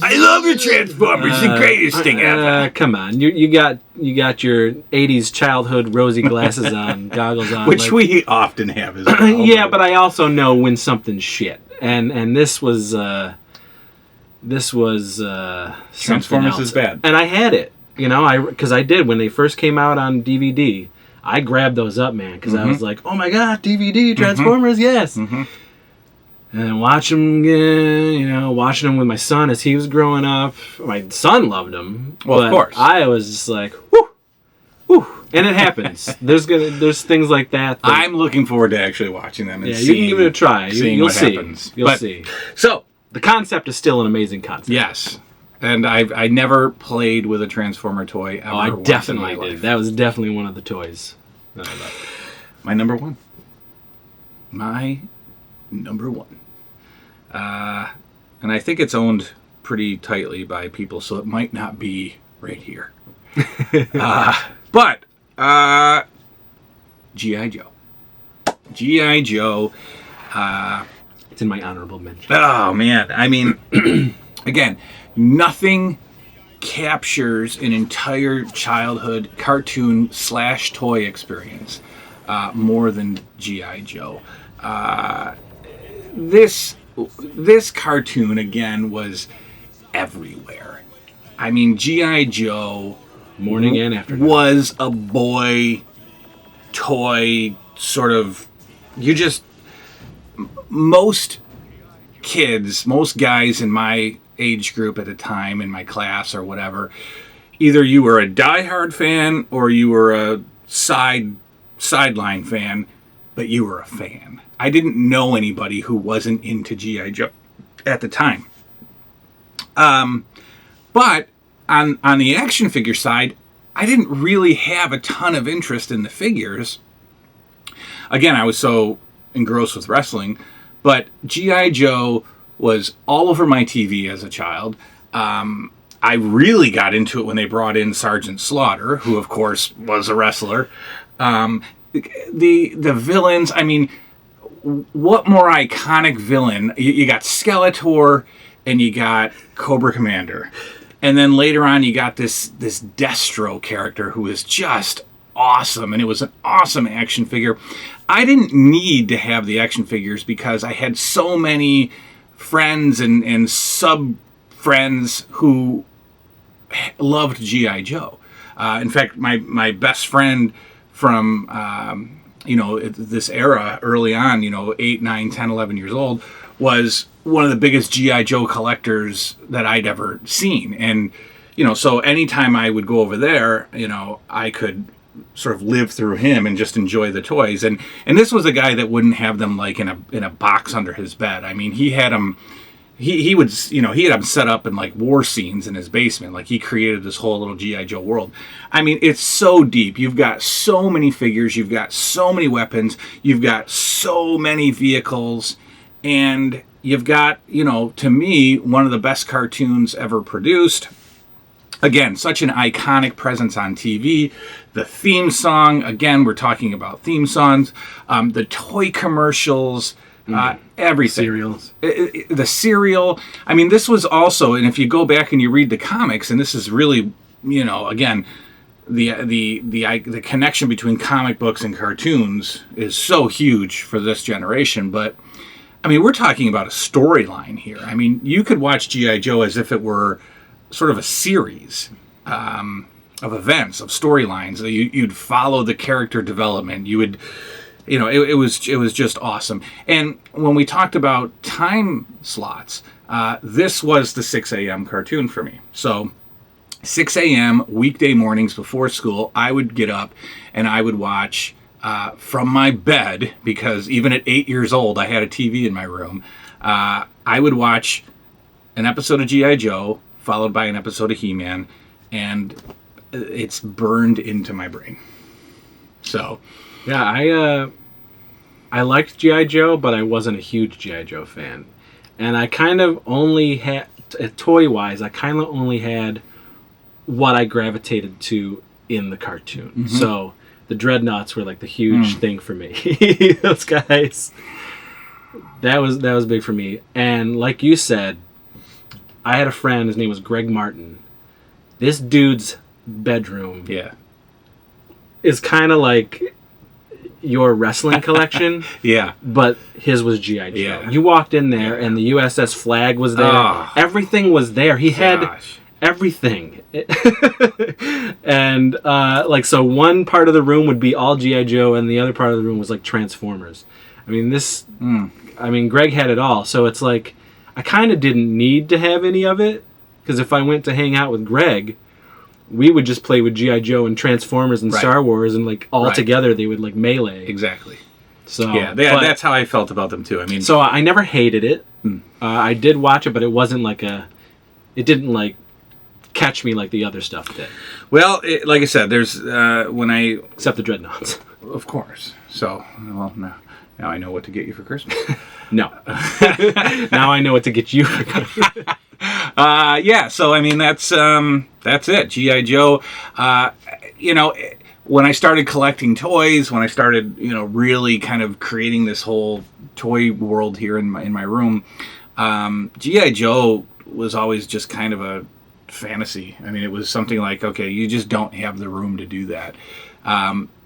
I love the Transformers. It's the greatest thing ever. Come on. You got your 80s childhood rosy glasses on, goggles on. Which we often have as well. Yeah, but I also know when something's shit. And this was Transformers is bad. And I had it, because I did when they first came out on DVD. I grabbed those up, man, because I was like, oh my god, DVD, Transformers, yes. And then watching them with my son as he was growing up. My son loved them. Well, of course. I was just like, whoo, whoo. And it happens. There's things like that. I'm looking forward to actually watching them and you can give it a try. You'll see. Happens. You'll see. So, the concept is still an amazing concept. Yes. And I never played with a Transformer toy ever. Oh, I definitely did. That was definitely one of the toys that I loved. My number one. My number one. And I think it's owned pretty tightly by people, so it might not be right here. But G.I. Joe. G.I. Joe. It's in my honorable mention. Oh, man. I mean, again, nothing captures an entire childhood cartoon/toy experience more than G.I. Joe. This cartoon, again, was everywhere. I mean, G.I. Joe morning and afternoon was a boy toy sort of. Most kids, most guys in my age group at the time, in my class or whatever, either you were a diehard fan or you were a sideline fan, but you were a fan. I didn't know anybody who wasn't into G.I. Joe at the time. But on the action figure side, I didn't really have a ton of interest in the figures. Again, I was so engrossed with wrestling, but G.I. Joe was all over my TV as a child. I really got into it when they brought in Sergeant Slaughter, who of course was a wrestler. The villains, I mean, what more iconic villain? You got Skeletor and you got Cobra Commander. And then later on you got this Destro character who is just awesome, and it was an awesome action figure. I didn't need to have the action figures because I had so many friends and sub-friends who loved G.I. Joe. In fact, my best friend from, this era, early on, 8, 9, 10, 11 years old, was one of the biggest G.I. Joe collectors that I'd ever seen. And, so anytime I would go over there, I could sort of live through him and just enjoy the toys. And this was a guy that wouldn't have them like in a box under his bed. I mean, he had them, he would, he had them set up in like war scenes in his basement. Like he created this whole little G.I. Joe world. I mean, it's so deep. You've got so many figures. You've got so many weapons. You've got so many vehicles. And you've got, to me, one of the best cartoons ever produced. Again, such an iconic presence on TV. The theme song, again, we're talking about theme songs. The toy commercials, everything. Cereals. The cereal. I mean, this was also, and if you go back and you read the comics, and this is really, again, the connection between comic books and cartoons is so huge for this generation. But, I mean, we're talking about a storyline here. I mean, you could watch G.I. Joe as if it were sort of a series of events, of storylines. You'd follow the character development. You would, it was just awesome. And when we talked about time slots, this was the 6 a.m. cartoon for me. So 6 a.m. weekday mornings before school, I would get up and I would watch from my bed, because even at 8 years old, I had a TV in my room. I would watch an episode of G.I. Joe, followed by an episode of He-Man, and it's burned into my brain. So, yeah, I liked G.I. Joe, but I wasn't a huge G.I. Joe fan. And I kind of only had, toy-wise, I kind of only had what I gravitated to in the cartoon. Mm-hmm. So the Dreadnoughts were like the huge thing for me. Those guys. That was big for me. And like you said, I had a friend, his name was Greg Martin. This dude's bedroom is kind of like your wrestling collection. Yeah. But his was G.I. Joe. Yeah. You walked in there and the USS flag was there. Oh, everything was there. He had everything. And so one part of the room would be all G.I. Joe and the other part of the room was like Transformers. I mean, Greg had it all. So it's like, I kind of didn't need to have any of it, because if I went to hang out with Greg, we would just play with G.I. Joe and Transformers and Star Wars, and like all together they would like melee. Exactly. So that's how I felt about them too. I mean, so I never hated it. I did watch it, but it wasn't like it didn't like catch me like the other stuff did. Well, like I said, there's except the Dreadnoughts, of course. So now I know what to get you for Christmas. No. Now I know what to get you for Christmas. So I mean that's it. G.I. Joe. When I started collecting toys, when I started really kind of creating this whole toy world here in my room, G.I. Joe was always just kind of a fantasy. I mean, it was something like, okay, you just don't have the room to do that.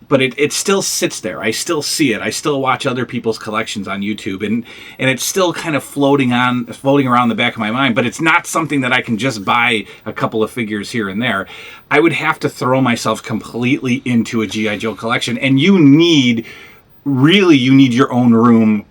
But it still sits there. I still see it. I still watch other people's collections on YouTube, and it's still kind of floating around the back of my mind. But it's not something that I can just buy a couple of figures here and there. I would have to throw myself completely into a G.I. Joe collection, and you need your own room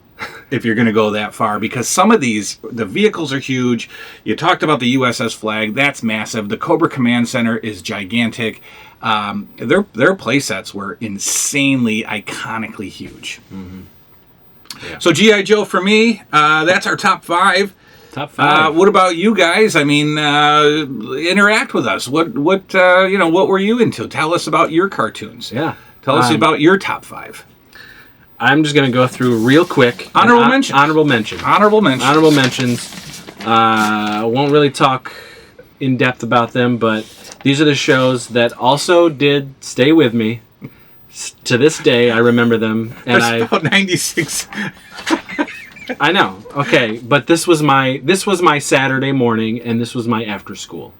if you're going to go that far, because some of these, the vehicles are huge. You talked about the USS flag. That's massive. The Cobra Command Center is gigantic. Their play sets were insanely, iconically huge. Mm-hmm. Yeah. So G.I. Joe for me, that's our top 5. Top 5. What about you guys? I mean, interact with us. What were you into? Tell us about your cartoons. Yeah. Tell us about your top 5. I'm just going to go through real quick. Honorable mentions. Honorable mentions. I won't really talk in depth about them, but these are the shows that also did stay with me. To this day, I remember them. And There's about 96. I know. Okay, but this was my Saturday morning, and this was my after school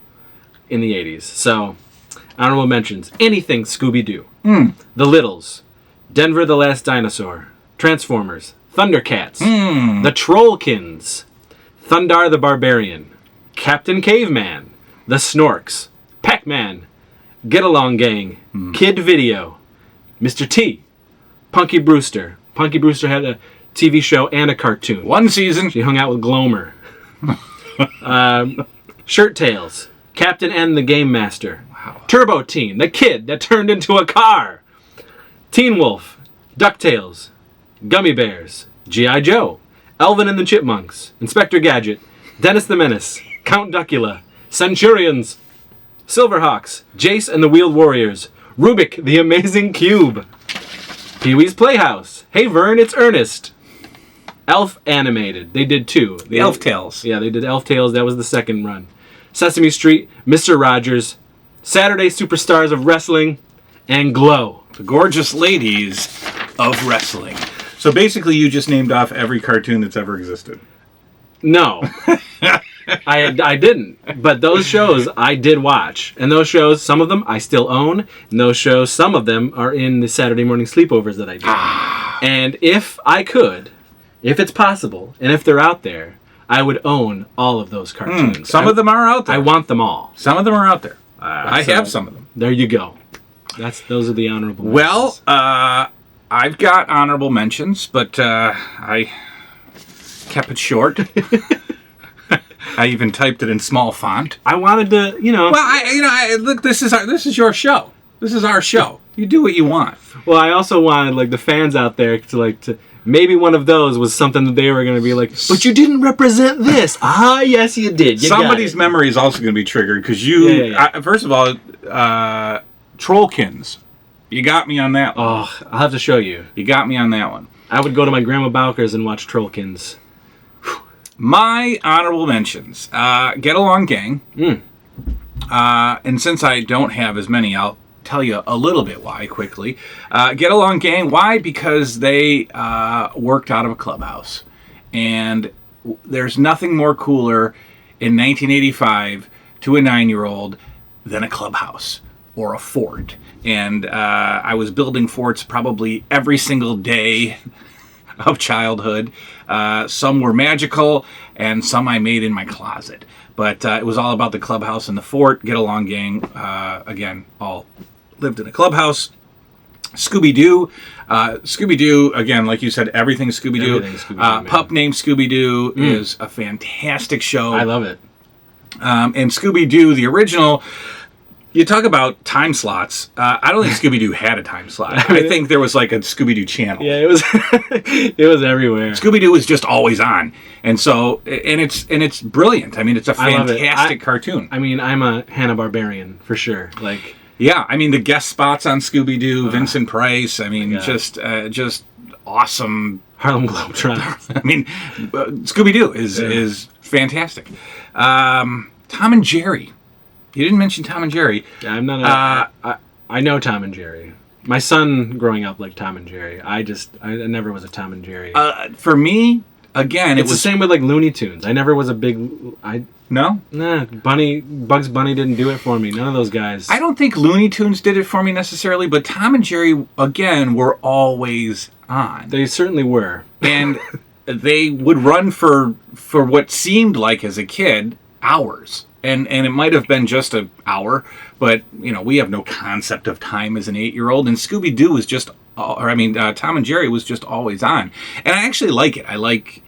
in the 80s. So, honorable mentions. Anything Scooby-Doo. The Littles. Denver the Last Dinosaur. Transformers. Thundercats. The Trollkins. Thundar the Barbarian. Captain Caveman. The Snorks. Pac-Man. Get Along Gang. Kid Video. Mr. T. Punky Brewster. Punky Brewster had a TV show and a cartoon. 1 season. She hung out with Glomer. Shirt Tales, Captain N the Game Master. Wow. Turbo Teen, the kid that turned into a car. Teen Wolf, DuckTales, Gummy Bears, G.I. Joe, Elvin and the Chipmunks, Inspector Gadget, Dennis the Menace, Count Duckula, Centurions, Silverhawks, Jace and the Wheeled Warriors, Rubik the Amazing Cube, Pee-wee's Playhouse, Hey Vern, It's Ernest, Elf Animated. They did 2. The Elf Tales. Yeah, they did Elf Tales. That was the second run. Sesame Street, Mr. Rogers, Saturday Superstars of Wrestling, and Glow. The gorgeous ladies of wrestling. So basically you just named off every cartoon that's ever existed. No. I didn't. But those shows I did watch. And those shows, some of them I still own. And those shows, some of them are in the Saturday morning sleepovers that I do. And if I could, if it's possible, and if they're out there, I would own all of those cartoons. Some of them are out there. I want them all. Some of them are out there. I have some of them. There you go. Those are the honorable mentions. Well, I've got honorable mentions, but I kept it short. I even typed it in small font. I wanted to, Well, look. This is your show. This is our show. You do what you want. Well, I also wanted the fans out there to maybe one of those was something that they were going to be like, but you didn't represent this. Yes, you did. Somebody's memory is also going to be triggered because you. Yeah. First of all, Trollkins. You got me on that one. Oh, I'll have to show you. You got me on that one. I would go to my Grandma Bowker's and watch Trollkins. My honorable mentions. Get Along Gang. And since I don't have as many, I'll tell you a little bit why quickly. Get Along Gang. Why? Because they worked out of a clubhouse. And there's nothing more cooler in 1985 to a 9-year-old than a clubhouse or a fort. And I was building forts probably every single day of childhood. Some were magical, and some I made in my closet. But it was all about the clubhouse and the fort. Get Along Gang, again, all lived in a clubhouse. Scooby-Doo. Scooby-Doo, again, like you said, everything Scooby-Doo. Pup Named Scooby-Doo is a fantastic show. I love it. And Scooby-Doo, the original... You talk about time slots. I don't think Scooby-Doo had a time slot. I think there was like a Scooby-Doo channel. Yeah, it was it was everywhere. Scooby-Doo was just always on. And so it's brilliant. I mean, it's a fantastic cartoon. I mean, I'm a Hanna-Barbarian for sure. Yeah, I mean the guest spots on Scooby-Doo, Vincent Price, I mean just awesome. Harlem Globetrotters. I mean, Scooby-Doo is fantastic. Tom and Jerry. You didn't mention Tom and Jerry. Yeah, I'm not. I know Tom and Jerry. My son growing up liked Tom and Jerry. I never was a Tom and Jerry. For me, again, it was the same with Looney Tunes. I never was a big. No. Nah, Bugs Bunny didn't do it for me. None of those guys. I don't think Looney Tunes did it for me necessarily, but Tom and Jerry again were always on. They certainly were, and they would run for what seemed like as a kid hours. And it might have been just an hour, but, we have no concept of time as an 8-year-old. And Scooby-Doo was just, Tom and Jerry was just always on. And I actually like it. I like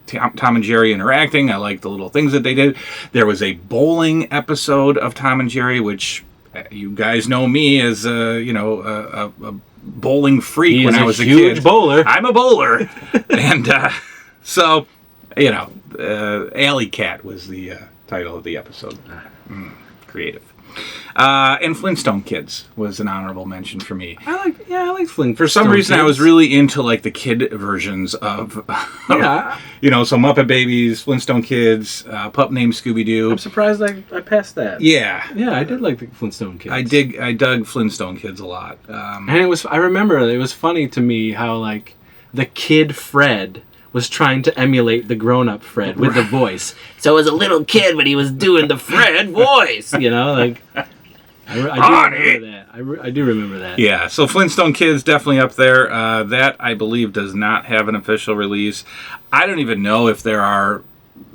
Tom and Jerry interacting. I like the little things that they did. There was a bowling episode of Tom and Jerry, which you guys know me as, a bowling freak when I was a kid. Huge bowler. I'm a bowler. And so, Alley Cat was the... title of the episode. Creative. And Flintstone Kids was an honorable mention for me. I like Flintstone. For some reason, Kids. I was really into the kid versions of, so Muppet Babies, Flintstone Kids, Pup Named Scooby-Doo. I'm surprised I passed that. Yeah. Yeah, I did like the Flintstone Kids. I dug Flintstone Kids a lot. And I remember it was funny to me how the kid Fred was trying to emulate the grown-up Fred with the voice. So as a little kid when he was doing the Fred voice, I do remember that. I do remember that. Yeah, so Flintstone Kids definitely up there. That, I believe, does not have an official release. I don't even know if there are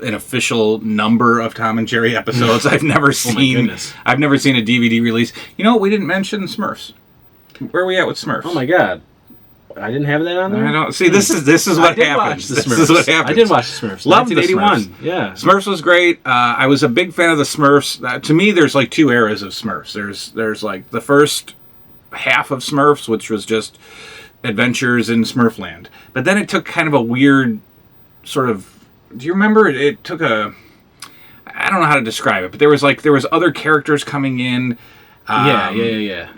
an official number of Tom and Jerry episodes. I've never seen a DVD release. You know what we didn't mention? Smurfs. Where are we at with Smurfs? Oh, my God. I didn't have that on there? I don't see. This is what happens. This is what happens. I did watch the Smurfs. Loved the 1981. Smurfs. Yeah. Smurfs was great. I was a big fan of the Smurfs. To me, there's like two eras of Smurfs. There's like the first half of Smurfs, which was just adventures in Smurfland. But then it took kind of a weird sort of. Do you remember? It took a. I don't know how to describe it, but there was other characters coming in. Yeah.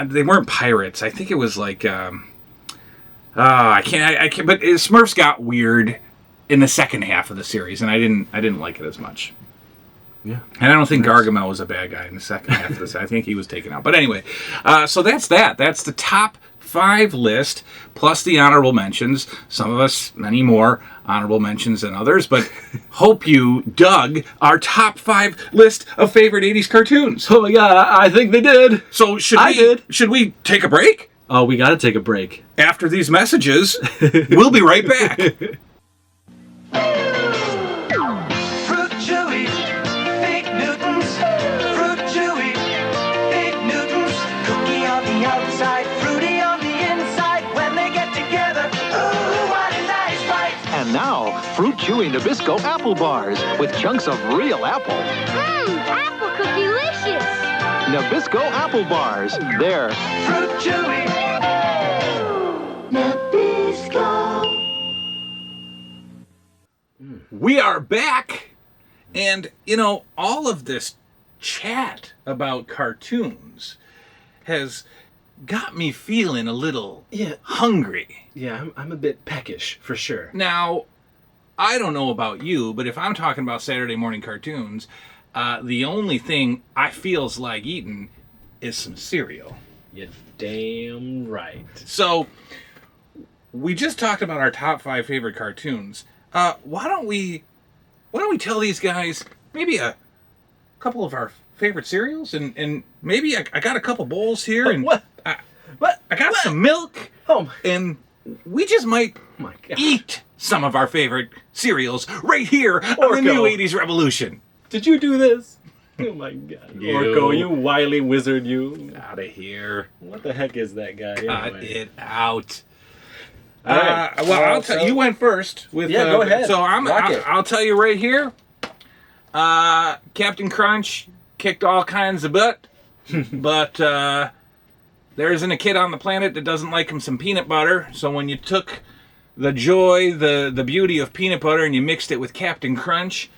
They weren't pirates. I think it was like. I can't. But Smurfs got weird in the second half of the series, and I didn't like it as much. Yeah. And I don't think Gargamel was a bad guy in the second half of this. I think he was taken out. But anyway, so that's that. That's the top 5 list, plus the honorable mentions. Some of us, many more honorable mentions than others, but hope you dug our top 5 list of favorite 80s cartoons. Oh my god, I think they did. So should we take a break? Oh, we gotta take a break. After these messages, we'll be right back. Now, Fruit Chewy Nabisco Apple Bars with chunks of real apple. Apple cookie-licious. Nabisco Apple Bars. They're Fruit Chewy. Nabisco. We are back. And, all of this chat about cartoons has got me feeling a little hungry. Yeah, I'm a bit peckish, for sure. Now, I don't know about you, but if I'm talking about Saturday morning cartoons, the only thing I feels like eating is some cereal. You're damn right. So, we just talked about our top 5 favorite cartoons. Why don't we tell these guys maybe a couple of our favorite cereals, and maybe I got a couple bowls here, and what? I got some milk, and we just might eat some of our favorite cereals right here on the new 80s Revolution. Did you do this? Oh my god. Orko, you wily wizard, you. Out of here. What the heck is that guy? Cut it out. All right. I'll tell you. Went first with. Go ahead. So I'll tell you right here. Captain Crunch kicked all kinds of butt, but there isn't a kid on the planet that doesn't like him some peanut butter. So when you took the joy, the beauty of peanut butter, and you mixed it with Captain Crunch,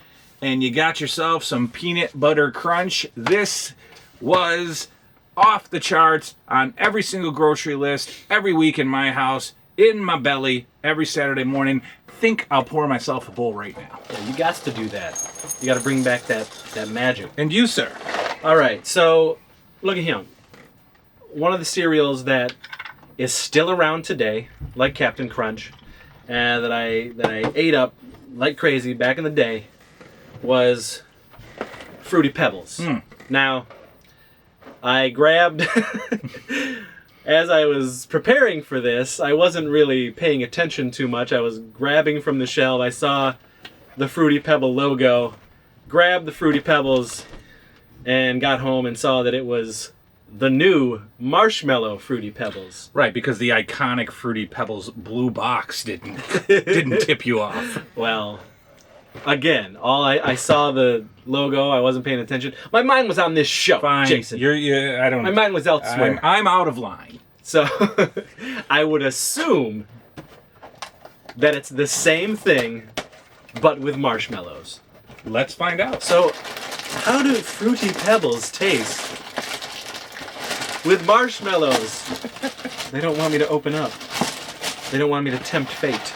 and you got yourself some peanut butter crunch, this was off the charts on every single grocery list, every week in my house, in my belly, every Saturday morning. Think I'll pour myself a bowl right now. Yeah, you got to do that. You got to bring back that magic. And you, sir. All right, so look at him. One of the cereals that is still around today, like Captain Crunch, that I ate up like crazy back in the day, was Fruity Pebbles. Now, I grabbed, as I was preparing for this, I wasn't really paying attention too much. I was grabbing from the shelf. I saw the Fruity Pebble logo, grabbed the Fruity Pebbles, and got home and saw that it was the new Marshmallow Fruity Pebbles. Right, because the iconic Fruity Pebbles blue box didn't tip you off. Well, again, I saw the logo. I wasn't paying attention. My mind was on this show, Fine. Jason. I don't. My mind was elsewhere. I'm out of line. So I would assume that it's the same thing, but with marshmallows. Let's find out. So, how do Fruity Pebbles taste with marshmallows? They don't want me to open up. They don't want me to tempt fate.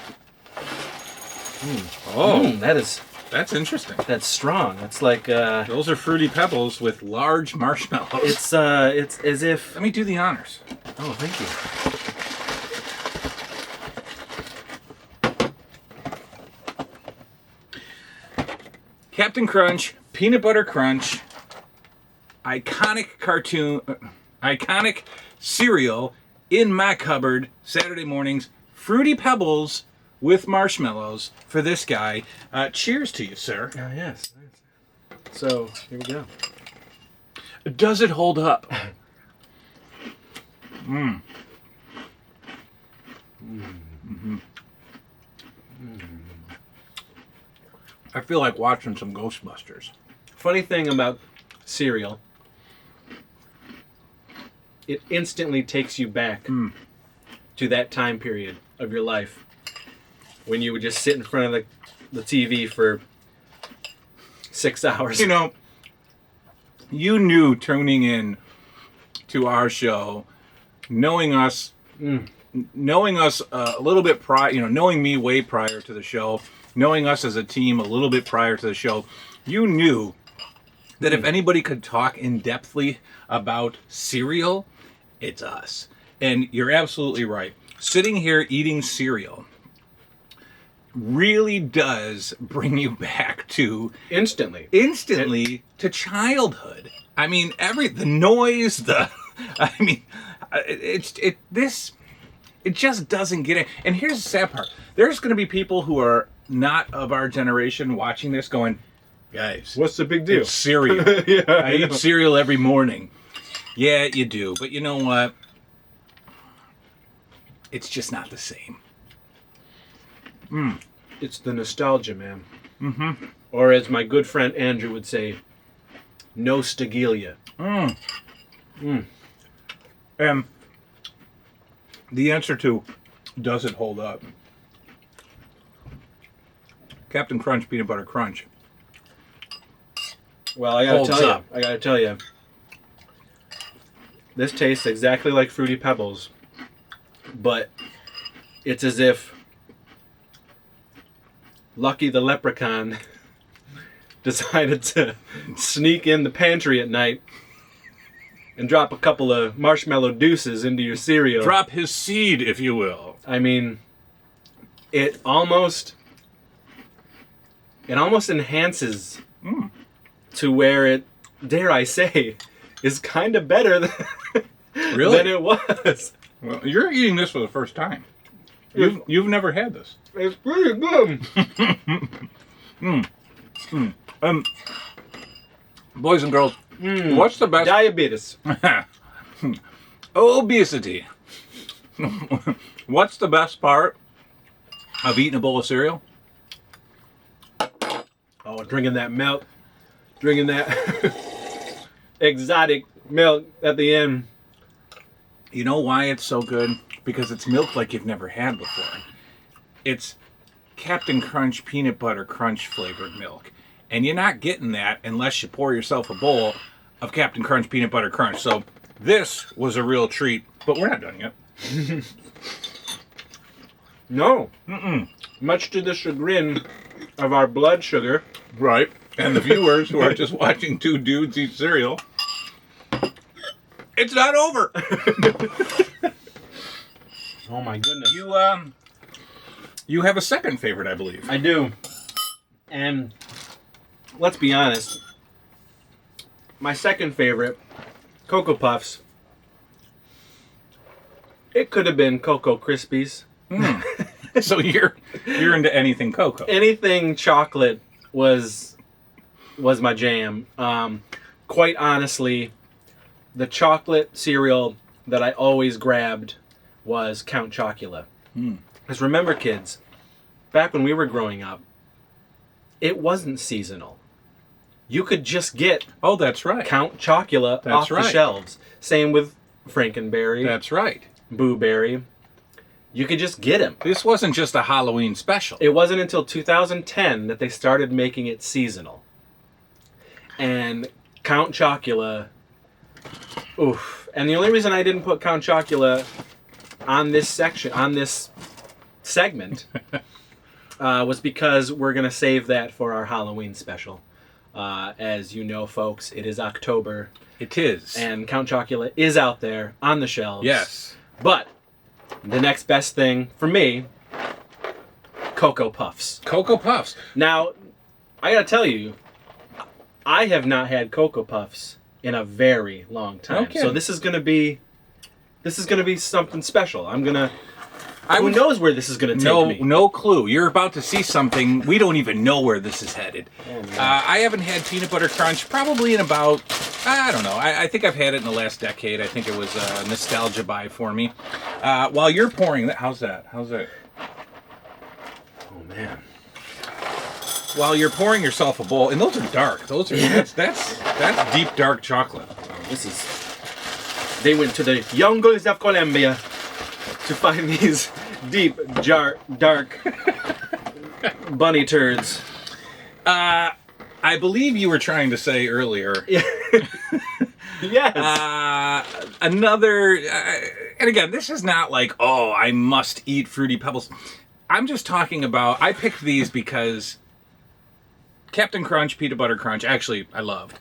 That's interesting. That's strong. That's like those are Fruity Pebbles with large marshmallows. It's as if. Let me do the honors. Oh, thank you. Captain Crunch, Peanut Butter Crunch, iconic cereal in my cupboard Saturday mornings. Fruity Pebbles with marshmallows for this guy. Cheers to you, sir. Yes. So, here we go. Does it hold up? feel like watching some Ghostbusters. Funny thing about cereal, it instantly takes you back to that time period of your life when you would just sit in front of the TV for 6 hours. You know, you knew tuning in to our show, knowing us a little bit prior, knowing me way prior to the show, knowing us as a team a little bit prior to the show, you knew that if anybody could talk in-depthly about cereal, it's us. And you're absolutely right. Sitting here eating cereal really does bring you back to instantly to childhood. I mean, the noise, it just doesn't get it. And here's the sad part. There's going to be people who are not of our generation watching this going, guys, what's the big deal? It's cereal. Yeah, I eat cereal every morning. Yeah, you do. But you know what? It's just not the same. It's the nostalgia, man. Mm-hmm. Or as my good friend Andrew would say, nostalgia. And the answer to, does it hold up? Captain Crunch Peanut Butter Crunch. Well, I gotta tell you, this tastes exactly like Fruity Pebbles, but it's as if Lucky the Leprechaun decided to sneak in the pantry at night and drop a couple of marshmallow deuces into your cereal. Drop his seed, if you will. I mean, it almost enhances to where it, dare I say, is kind of better than, Really? than it was. Well, you're eating this for the first time. You've never had this. It's pretty good. Boys and girls, what's the best? Diabetes. Obesity. What's the best part of eating a bowl of cereal? Oh, drinking that milk. Drinking that exotic milk at the end. You know why it's so good? Because it's milk like you've never had before. It's Captain Crunch Peanut Butter Crunch flavored milk. And you're not getting that unless you pour yourself a bowl of Captain Crunch Peanut Butter Crunch. So this was a real treat, but we're not done yet. No. Much to the chagrin of our blood sugar. Right. And the viewers who are just watching two dudes eat cereal. It's not over. Oh my goodness. You have a second favorite, I believe. I do. And let's be honest. My second favorite, Cocoa Puffs. It could have been Cocoa Krispies. So you're into anything cocoa. Anything chocolate was my jam. Quite honestly, the chocolate cereal that I always grabbed was Count Chocula. Because remember, kids, back when we were growing up, it wasn't seasonal. You could just get That's right. Count Chocula off the shelves. Same with Frankenberry, That's right. Boo Berry. You could just get them. This wasn't just a Halloween special. It wasn't until 2010 that they started making it seasonal. And Count Chocula, oof. And the only reason I didn't put Count Chocula on this segment, was because we're going to save that for our Halloween special. As you know, folks, it is October. It is. And Count Chocula is out there on the shelves. Yes. But the next best thing for me, Cocoa Puffs. Cocoa Puffs. Now, I gotta tell you, I have not had Cocoa Puffs in a very long time. Okay. So this is gonna be something special. Who knows where this is gonna take me? No clue. You're about to see something. We don't even know where this is headed. Oh, I haven't had Peanut Butter Crunch probably in about, I don't know. I think I've had it in the last decade. I think it was a nostalgia buy for me. While you're pouring that, how's that? Oh man. while you're pouring yourself a bowl, and those are dark. Those are that's deep dark chocolate. This is. They went to the jungles of Colombia to find these deep, dark bunny turds. I believe you were trying to say earlier. Yes. Another, and again, this is not like, oh, I must eat Fruity Pebbles. I'm just talking about, I picked these because Captain Crunch, Peanut Butter Crunch, actually, I loved.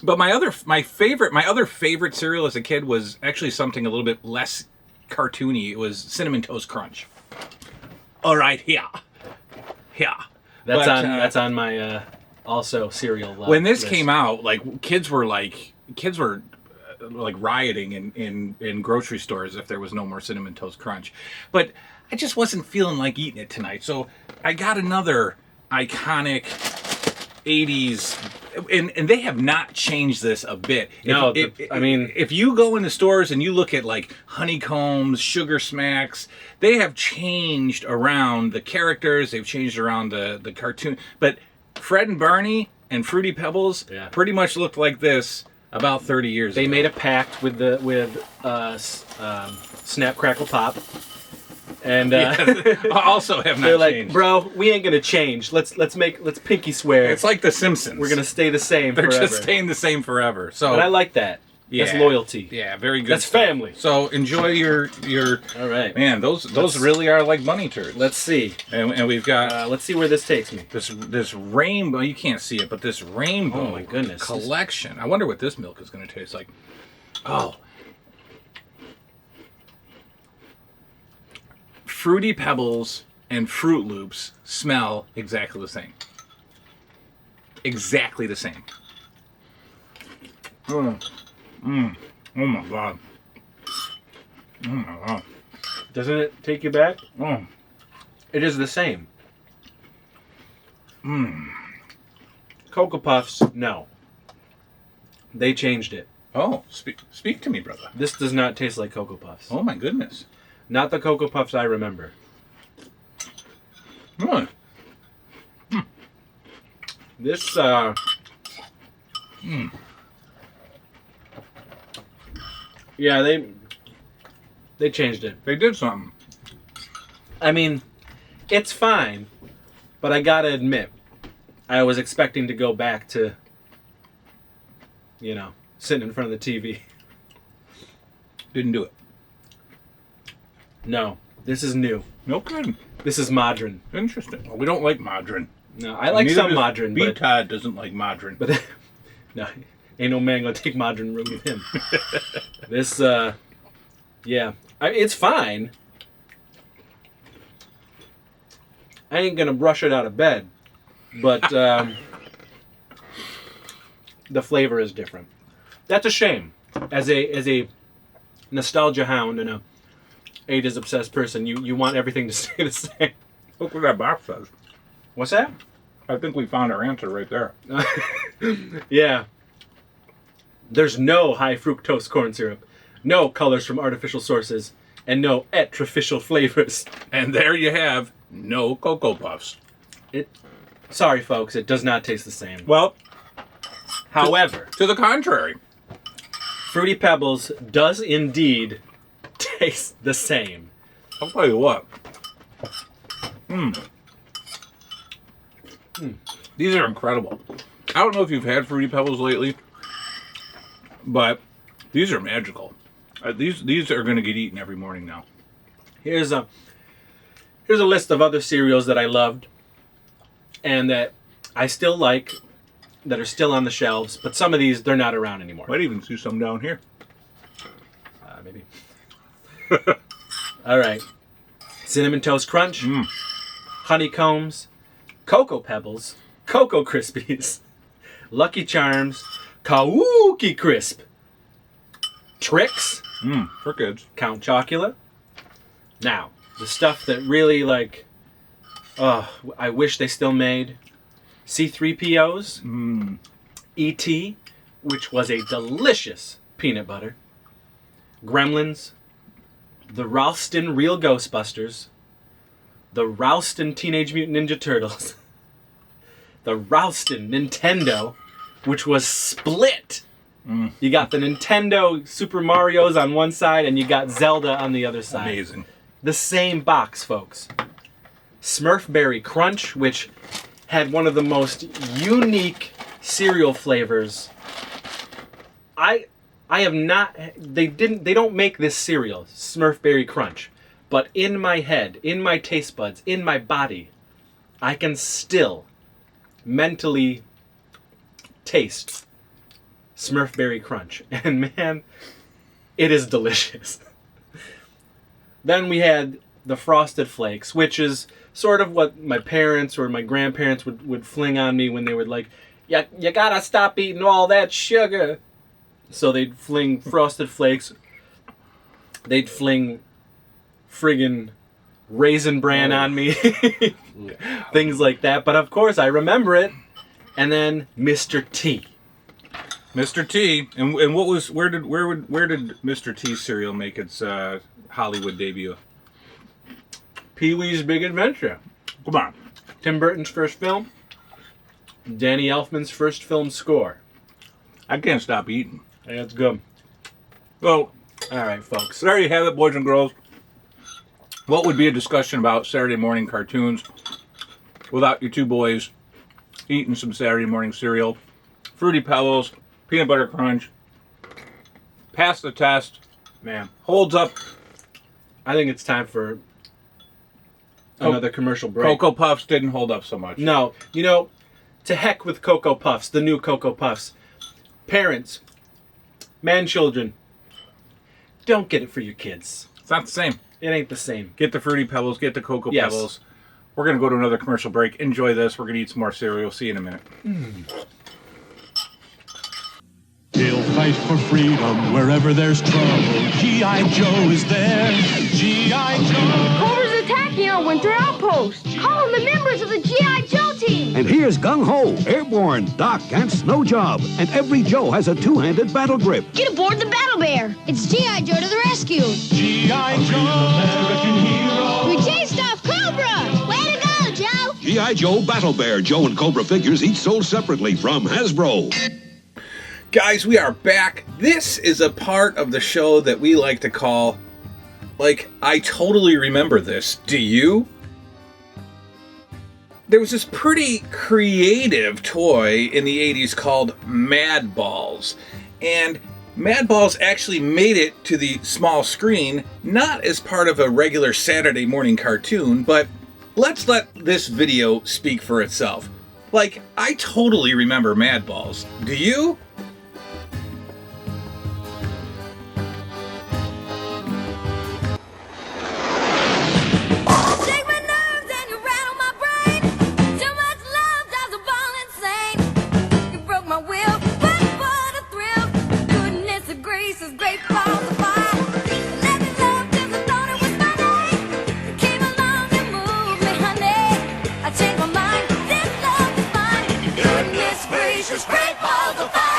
But my other favorite cereal as a kid was actually something a little bit less cartoony. It was Cinnamon Toast Crunch. All right, here. That's on my also cereal. When this list. came out, kids were rioting in grocery stores if there was no more Cinnamon Toast Crunch. But I just wasn't feeling like eating it tonight, so I got another iconic 80s, and they have not changed this a bit. If you go in the stores and you look at like Honeycombs, Sugar Smacks, they have changed around the characters, they've changed around the cartoon, but Fred and Barney and Fruity Pebbles pretty much looked like this about 30 years ago. They made a pact with Snap Crackle Pop. And also have not they're like, changed. bro, we ain't gonna change. Let's pinky swear. It's like The Simpsons. We're gonna stay the same. They're forever. just staying the same forever. So, but I like that. Yeah, that's loyalty. Yeah, very good. That's stuff. family. So enjoy your. All right, man. Those really are like bunny turds. Let's see. And we've got. Let's see where this takes me. This rainbow. You can't see it, but this rainbow. Oh my goodness. Collection. I wonder what this milk is going to taste like. Oh. Fruity Pebbles and Fruit Loops smell exactly the same. Exactly the same. Oh my god. Oh my god. Doesn't it take you back? Oh. It is the same. Cocoa Puffs, no. They changed it. Oh, speak to me, brother. This does not taste like Cocoa Puffs. Oh my goodness. Not the Cocoa Puffs I remember. Really? This, yeah, they changed it. They did something. I mean, it's fine, but I gotta admit, I was expecting to go back to, sitting in front of the TV. Didn't do it. No, this is new. No kidding. This is modern. Interesting. Well, we don't like margarine. No, I like some margarine, but Todd doesn't like margarine. But no, ain't no man gonna take margarine and remove him. This, it's fine. I ain't gonna brush it out of bed, but the flavor is different. That's a shame. As a nostalgia hound and a 80s obsessed person, you want everything to stay the same. Look what that box says. What's that? I think we found our answer right there. Yeah. There's no high fructose corn syrup, no colors from artificial sources, and no artificial flavors. And there you have no Cocoa Puffs. Sorry, folks, it does not taste the same. Well, however, to the contrary, Fruity Pebbles does indeed taste the same. I'll tell you what. These are incredible. I don't know if you've had Fruity Pebbles lately, but these are magical. These are going to get eaten every morning now. Here's a list of other cereals that I loved and that I still like, that are still on the shelves, but some of these, they're not around anymore. Might even see some down here. Maybe. All right. Cinnamon Toast Crunch, Honeycombs, Cocoa Pebbles, Cocoa Krispies, Lucky Charms, Kawookie Crisp, Trix, For kids. Count Chocula. Now, the stuff that really, I wish they still made. C-3POs. E.T., which was a delicious peanut butter. Gremlins. The Ralston Real Ghostbusters. The Ralston Teenage Mutant Ninja Turtles. the Ralston Nintendo, which was split. You got the Nintendo Super Mario's on one side, and you got Zelda on the other side. Amazing. The same box, folks. Smurfberry Crunch, which had one of the most unique cereal flavors. I have not. They don't make this cereal, Smurfberry Crunch, but in my head, in my taste buds, in my body, I can still mentally taste Smurfberry Crunch, and man, it is delicious. Then we had the Frosted Flakes, which is sort of what my parents or my grandparents would fling on me when they would like, you gotta stop eating all that sugar. So they'd fling Frosted Flakes. They'd fling friggin' Raisin Bran on me. Things like that. But of course I remember it. And then Mr. T. Mr. T. And what was where did Mr. T cereal make its Hollywood debut? Pee-wee's Big Adventure. Come on. Tim Burton's first film. Danny Elfman's first film score. I can't stop eating. Hey, that's good. Well, All right, folks. there you have it, boys and girls. What would be a discussion about Saturday morning cartoons without your two boys eating some Saturday morning cereal? Fruity Pebbles, Peanut Butter Crunch. Pass the test. Man, Holds up. I think it's time for another commercial break. Cocoa Puffs didn't hold up so much. No, to heck with Cocoa Puffs, the new Cocoa Puffs. Parents, man-children, don't get it for your kids. It's not the same. It ain't the same. Get the Fruity Pebbles, get the Cocoa Yes. Pebbles. We're going to go to another commercial break. Enjoy this. We're going to eat some more cereal. See you in a minute. He'll fight for freedom wherever there's trouble. G.I. Joe is there. G.I. Joe. Cobra's attacking our winter outpost. Call in the members of the G.I. Joe team. And here's Gung Ho, Airborne, Doc, and Snow Job. And every Joe has a two-handed battle grip. Get aboard the Battle Bear. It's G.I. Joe to the rescue. G.I. Joe. American hero. We chased off Cobra. Way to go, Joe. G.I. Joe Battle Bear. Joe and Cobra figures each sold separately from Hasbro. Guys, we are back. This is a part of the show that we like to call, I totally remember this. Do you? There was this pretty creative toy in the 80s called Mad Balls. And Mad Balls actually made it to the small screen, not as part of a regular Saturday morning cartoon, but let's let this video speak for itself. I totally remember Mad Balls. Do you? Shake my nerves and you rattle my brain. Too much love drives a ball insane. You broke my will, but what a thrill. Goodness gracious, great balls of fire. Let me love just I thought it was my name. You came along and moved me, honey. I changed my mind, this love is mine. Goodness gracious, great balls of fire.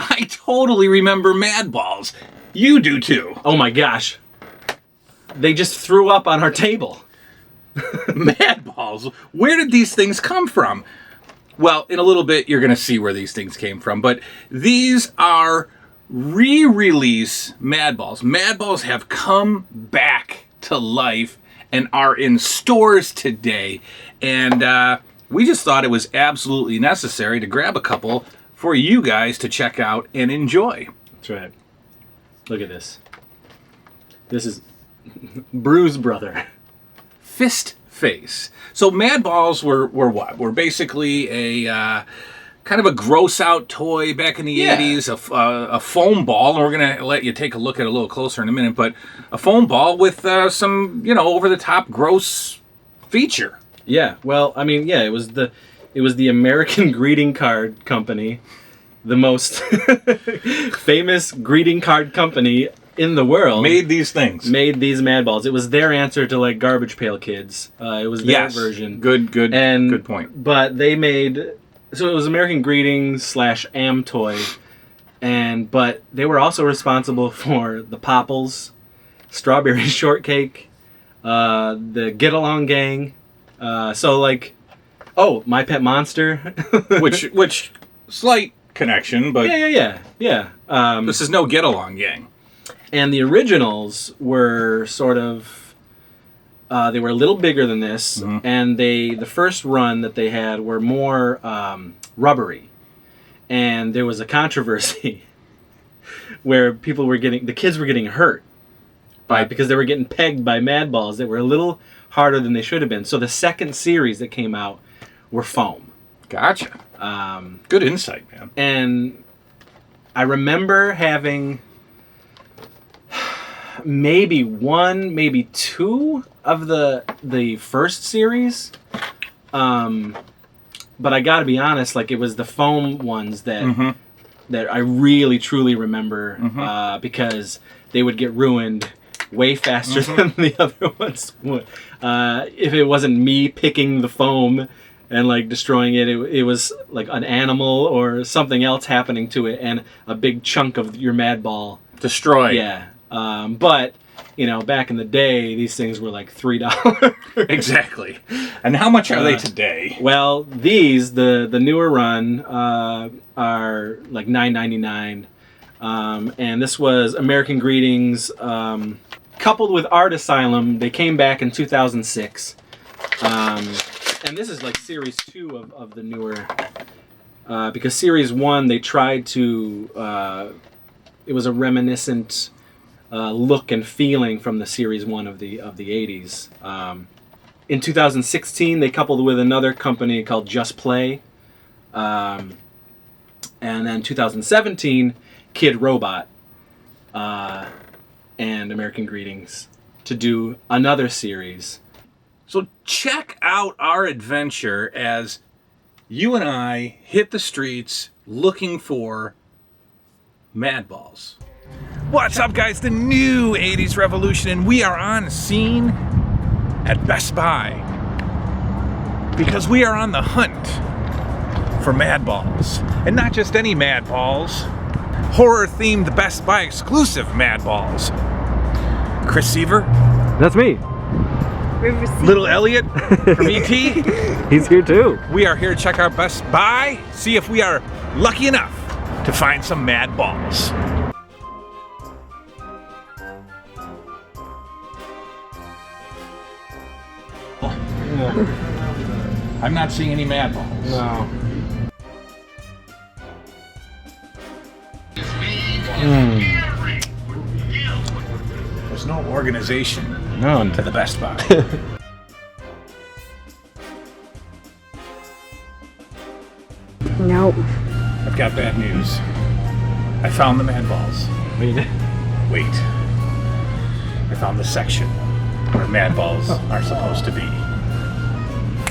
I totally remember Mad Balls. You do too. Oh my gosh. They just threw up on our table. Mad Balls? Where did these things come from? Well, in a little bit, you're going to see where these things came from. But these are re-release Mad Balls. Mad Balls have come back to life and are in stores today. And we just thought it was absolutely necessary to grab a couple for you guys to check out and enjoy. That's right. Look at this. This is Bruce Brother. Fist Face. So Mad Balls were what? Were basically a kind of a gross out toy back in the 80s, a foam ball, and we're going to let you take a look at it a little closer in a minute, but a foam ball with some, over the top gross feature. Yeah, well, I mean, yeah, it was the American Greeting Card Company, the most famous greeting card company in the world. Made these things. Made these Mad Balls. It was their answer to Garbage Pail Kids. It was their version. Good point. But they made, so it was American Greetings / Am Toy, but they were also responsible for the Popples, Strawberry Shortcake, the Get Along Gang. So like, oh, My Pet Monster. which slight connection, but yeah. this is no Get Along Gang. And the originals were sort of, they were a little bigger than this, and the first run that they had were more rubbery. And there was a controversy where the kids were getting hurt because they were getting pegged by mad balls that were a little harder than they should have been. So the second series that came out were foam. Gotcha. Good insight, man. And I remember having maybe one, maybe two of the first series. But I gotta be honest, like, it was the foam ones that I really truly remember because they would get ruined way faster than the other ones would. If it wasn't me picking the foam and like destroying it, it was like an animal or something else happening to it, and a big chunk of your mad ball destroyed. Yeah. But you know, back in the day, these things were like $3. Exactly. And how much are they today? Well, these the newer run are like $9.99, and this was American Greetings coupled with Art Asylum. They came back in 2006, and this is like series 2 of the newer. Because series 1 they tried to. It was a reminiscent look and feeling from the series 1 of the 80s. In 2016, they coupled with another company called Just Play, and then 2017, Kid Robot and American Greetings to do another series. So check out our adventure as you and I hit the streets looking for mad balls. What's up, guys? The new 80s revolution, and we are on scene at Best Buy because we are on the hunt for mad balls. And not just any mad balls, horror-themed Best Buy exclusive mad balls. Chris Seaver. That's me. Little Elliot from E.T. He's here too. We are here to check out Best Buy, see if we are lucky enough to find some mad balls. I'm not seeing any mad balls. No. There's no organization to the Best Buy. Nope. I've got bad news. I found the mad balls. Wait. I found the section where mad balls are supposed to be.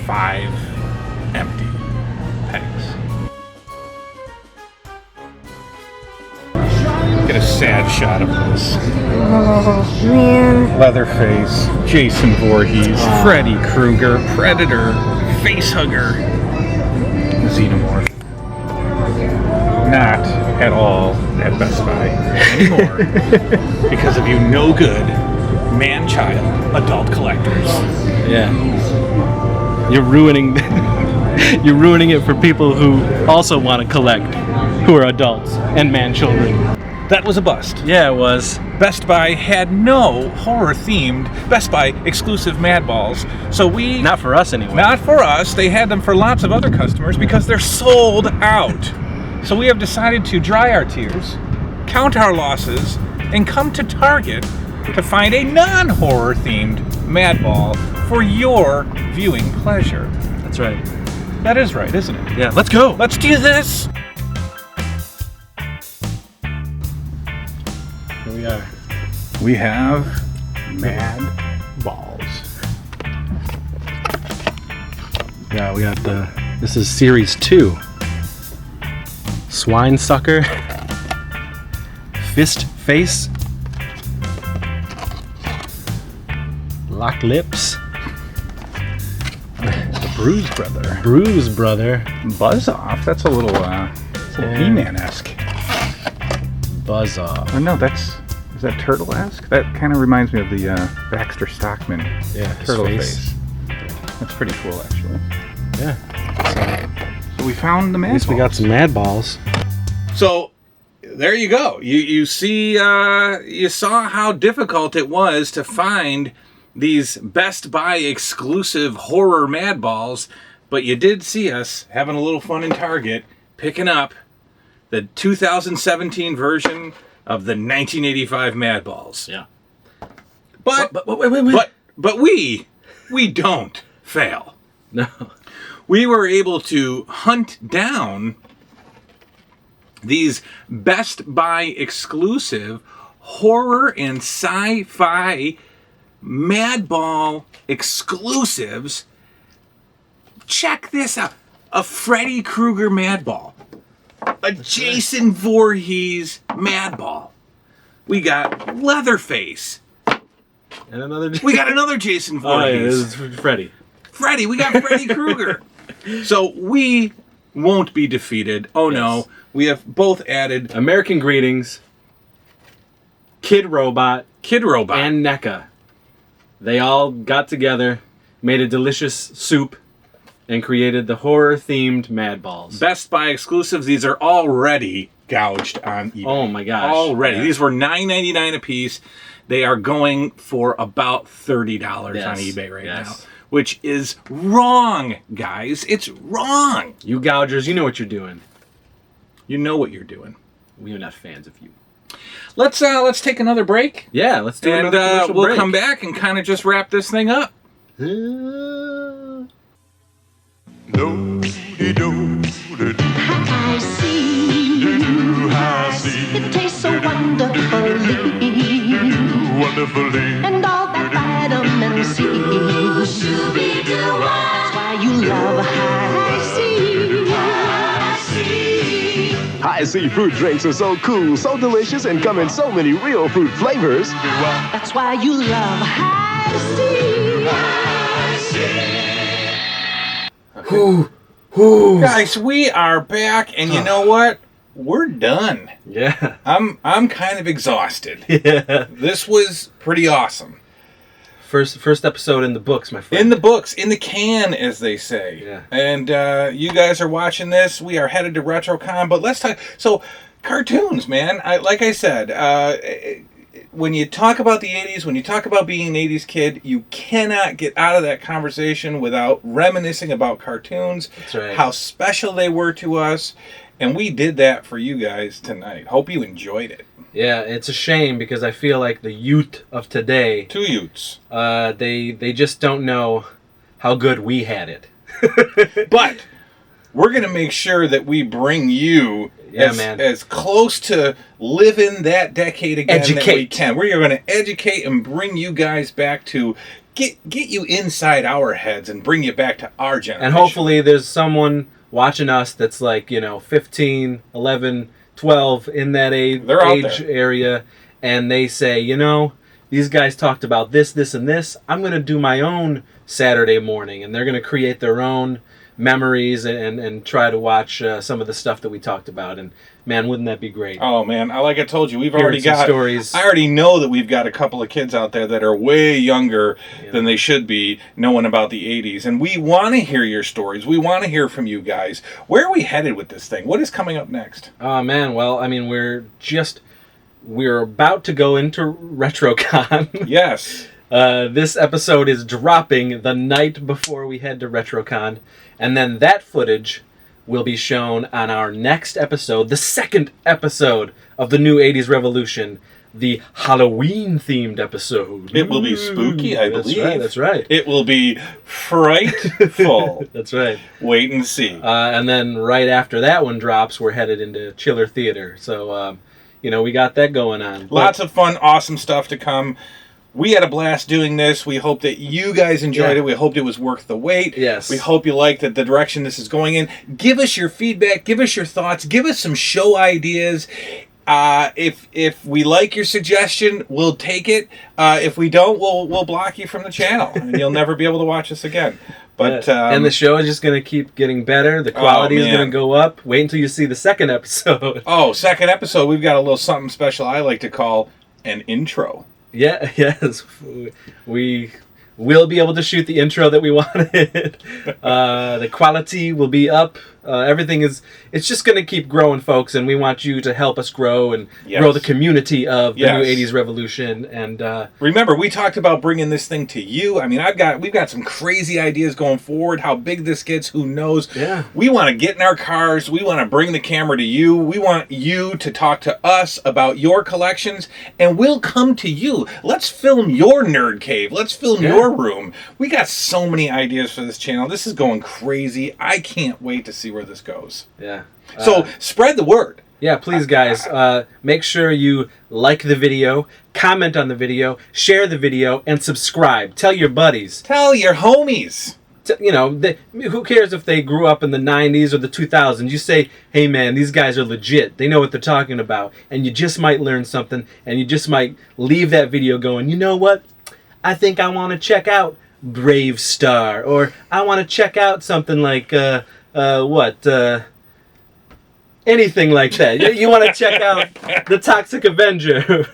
5 empty pegs. Get a sad shot of this. Oh, man. Leatherface, Jason Voorhees, Freddy Krueger, Predator, Facehugger, Xenomorph. Not at all at Best Buy anymore because of you no good man-child adult collectors. Yeah. You're ruining it for people who also want to collect, who are adults and man-children. That was a bust. Yeah, it was. Best Buy had no horror-themed Best Buy exclusive mad balls, so we... Not for us anyway. Not for us. They had them for lots of other customers because they're sold out. So we have decided to dry our tears, count our losses, and come to Target to find a non-horror themed mad ball for your viewing pleasure. That's right. That is right, isn't it? Yeah, let's go. Let's do this! Here we are. We have mad balls. Yeah, we got this is series 2. Swine Sucker. Fist Face. Lock Lips. The Bruise Brother. Bruise Brother. Buzz Off. That's a little Yeah. He-Man-esque. Buzz Off. Oh no, that's Is that turtle-esque? That kind of reminds me of the Baxter Stockman turtle face. That's pretty cool, actually. Yeah. So we found the mad At least we got some mad balls. So there you go. You see, you saw how difficult it was to find these Best Buy exclusive horror mad balls, but you did see us having a little fun in Target, picking up the 2017 version of the 1985 Mad Balls. Yeah. But wait. But we don't fail. No. We were able to hunt down these Best Buy exclusive horror and sci-fi Mad Ball exclusives. Check this out. A Freddy Krueger Mad Ball. A Jason Voorhees Mad Ball. We got Leatherface. And another. We got another Jason Oh, yeah, Voorhees. this is Freddy. We got Freddy Krueger. So we won't be defeated. Oh no. Yes. We have both added American Greetings, Kid Robot, Kid Robot. and NECA. They all got together, made a delicious soup, and created the horror-themed Mad Balls. Best Buy exclusives. These are already gouged on eBay. Oh my gosh. Already. Yeah. These were $9.99 a piece. They are going for about $30 Yes. on eBay right Yes. now. Which is wrong, guys. It's wrong. You gougers, you know what you're doing. You know what you're doing. We are not fans of you. Let's take another break. Yeah, let's do And another commercial we'll break. come back and kind of just wrap this thing up. I see. It tastes so wonderfully. And all that vitamin C. That's why you love High C. High C fruit drinks are so cool, so delicious, and come in so many real fruit flavors. That's why you love High C. Guys, we are back, and you know what? We're done. Yeah. I'm kind of exhausted. Yeah. This was pretty awesome. First episode in the books, my friend. In the books, in the can, as they say. Yeah. And you guys are watching this. We are headed to RetroCon, but let's talk. So, cartoons, man. Like I said, when you talk about the 80s, when you talk about being an 80s kid, you cannot get out of that conversation without reminiscing about cartoons. That's right. How special they were to us. And we did that for you guys tonight. Hope you enjoyed it. Yeah, it's a shame because I feel like the youth of today, 2 youths. they just don't know how good we had it. But we're going to make sure that we bring you as close to living that decade again that we can. We're going to educate and bring you guys back to get you inside our heads and bring you back to our generation. And hopefully there's someone watching us that's like, 15, 11, 12 in that age area, and they say, these guys talked about this, this, and this. I'm going to do my own Saturday morning, and they're going to create their own memories and try to watch some of the stuff that we talked about. And man, wouldn't that be great? Oh man, like I told you, we've Hearing already some got stories. I already know that we've got a couple of kids out there that are way younger than they should be knowing about the 80s, and we want to hear your stories. We want to hear from you guys. Where are we headed with this thing? What is coming up next? Oh man, well, I mean, we're about to go into RetroCon. Yes. This episode is dropping the night before we head to RetroCon, and then that footage will be shown on our next episode, the second epised of the new 80s Revolution, the Halloween-themed episode. It will be spooky, I believe. That's right. It will be frightful. That's right. Wait and see. And then right after that one drops, we're headed into Chiller Theater. So, we got that going on. Lots of fun, awesome stuff to come. We had a blast doing this. We hope that you guys enjoyed it. We hoped it was worth the wait. Yes. We hope you liked the direction this is going in. Give us your feedback. Give us your thoughts. Give us some show ideas. If we like your suggestion, we'll take it. If we don't, we'll block you from the channel, and you'll never be able to watch us again. But and the show is just going to keep getting better. The quality is going to go up. Wait until you see the second episode. Oh, second episode. We've got a little something special I like to call an intro. Yeah, yes. We will be able to shoot the intro that we wanted. The quality will be up. Everything is, it's just going to keep growing, folks, and we want you to help us grow and grow the community of the New 80s Revolution. And remember, we talked about bringing this thing to you. I mean, we've got some crazy ideas going forward. How big this gets, who knows? Yeah. We want to get in our cars. We want to bring the camera to you. We want you to talk to us about your collections, and we'll come to you. Let's film your nerd cave. Let's film your room. We got so many ideas for this channel. This is going crazy. I can't wait to see where this goes. Yeah. So spread the word. Yeah, please, guys. Make sure you like the video, comment on the video, share the video, and subscribe. Tell your buddies. Tell your homies. You know, who cares if they grew up in the 90s or the 2000s? You say, hey, man, these guys are legit. They know what they're talking about. And you just might learn something, and you just might leave that video going, you know what? I think I want to check out Brave Star, or I want to check out something like, anything like that. You want to check out the Toxic Avenger.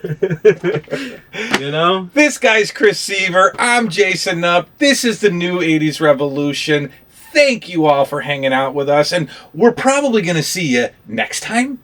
You know? This guy's Chris Seaver. I'm Jason Nupp. This is the New 80s Revolution. Thank you all for hanging out with us, and we're probably going to see you next time.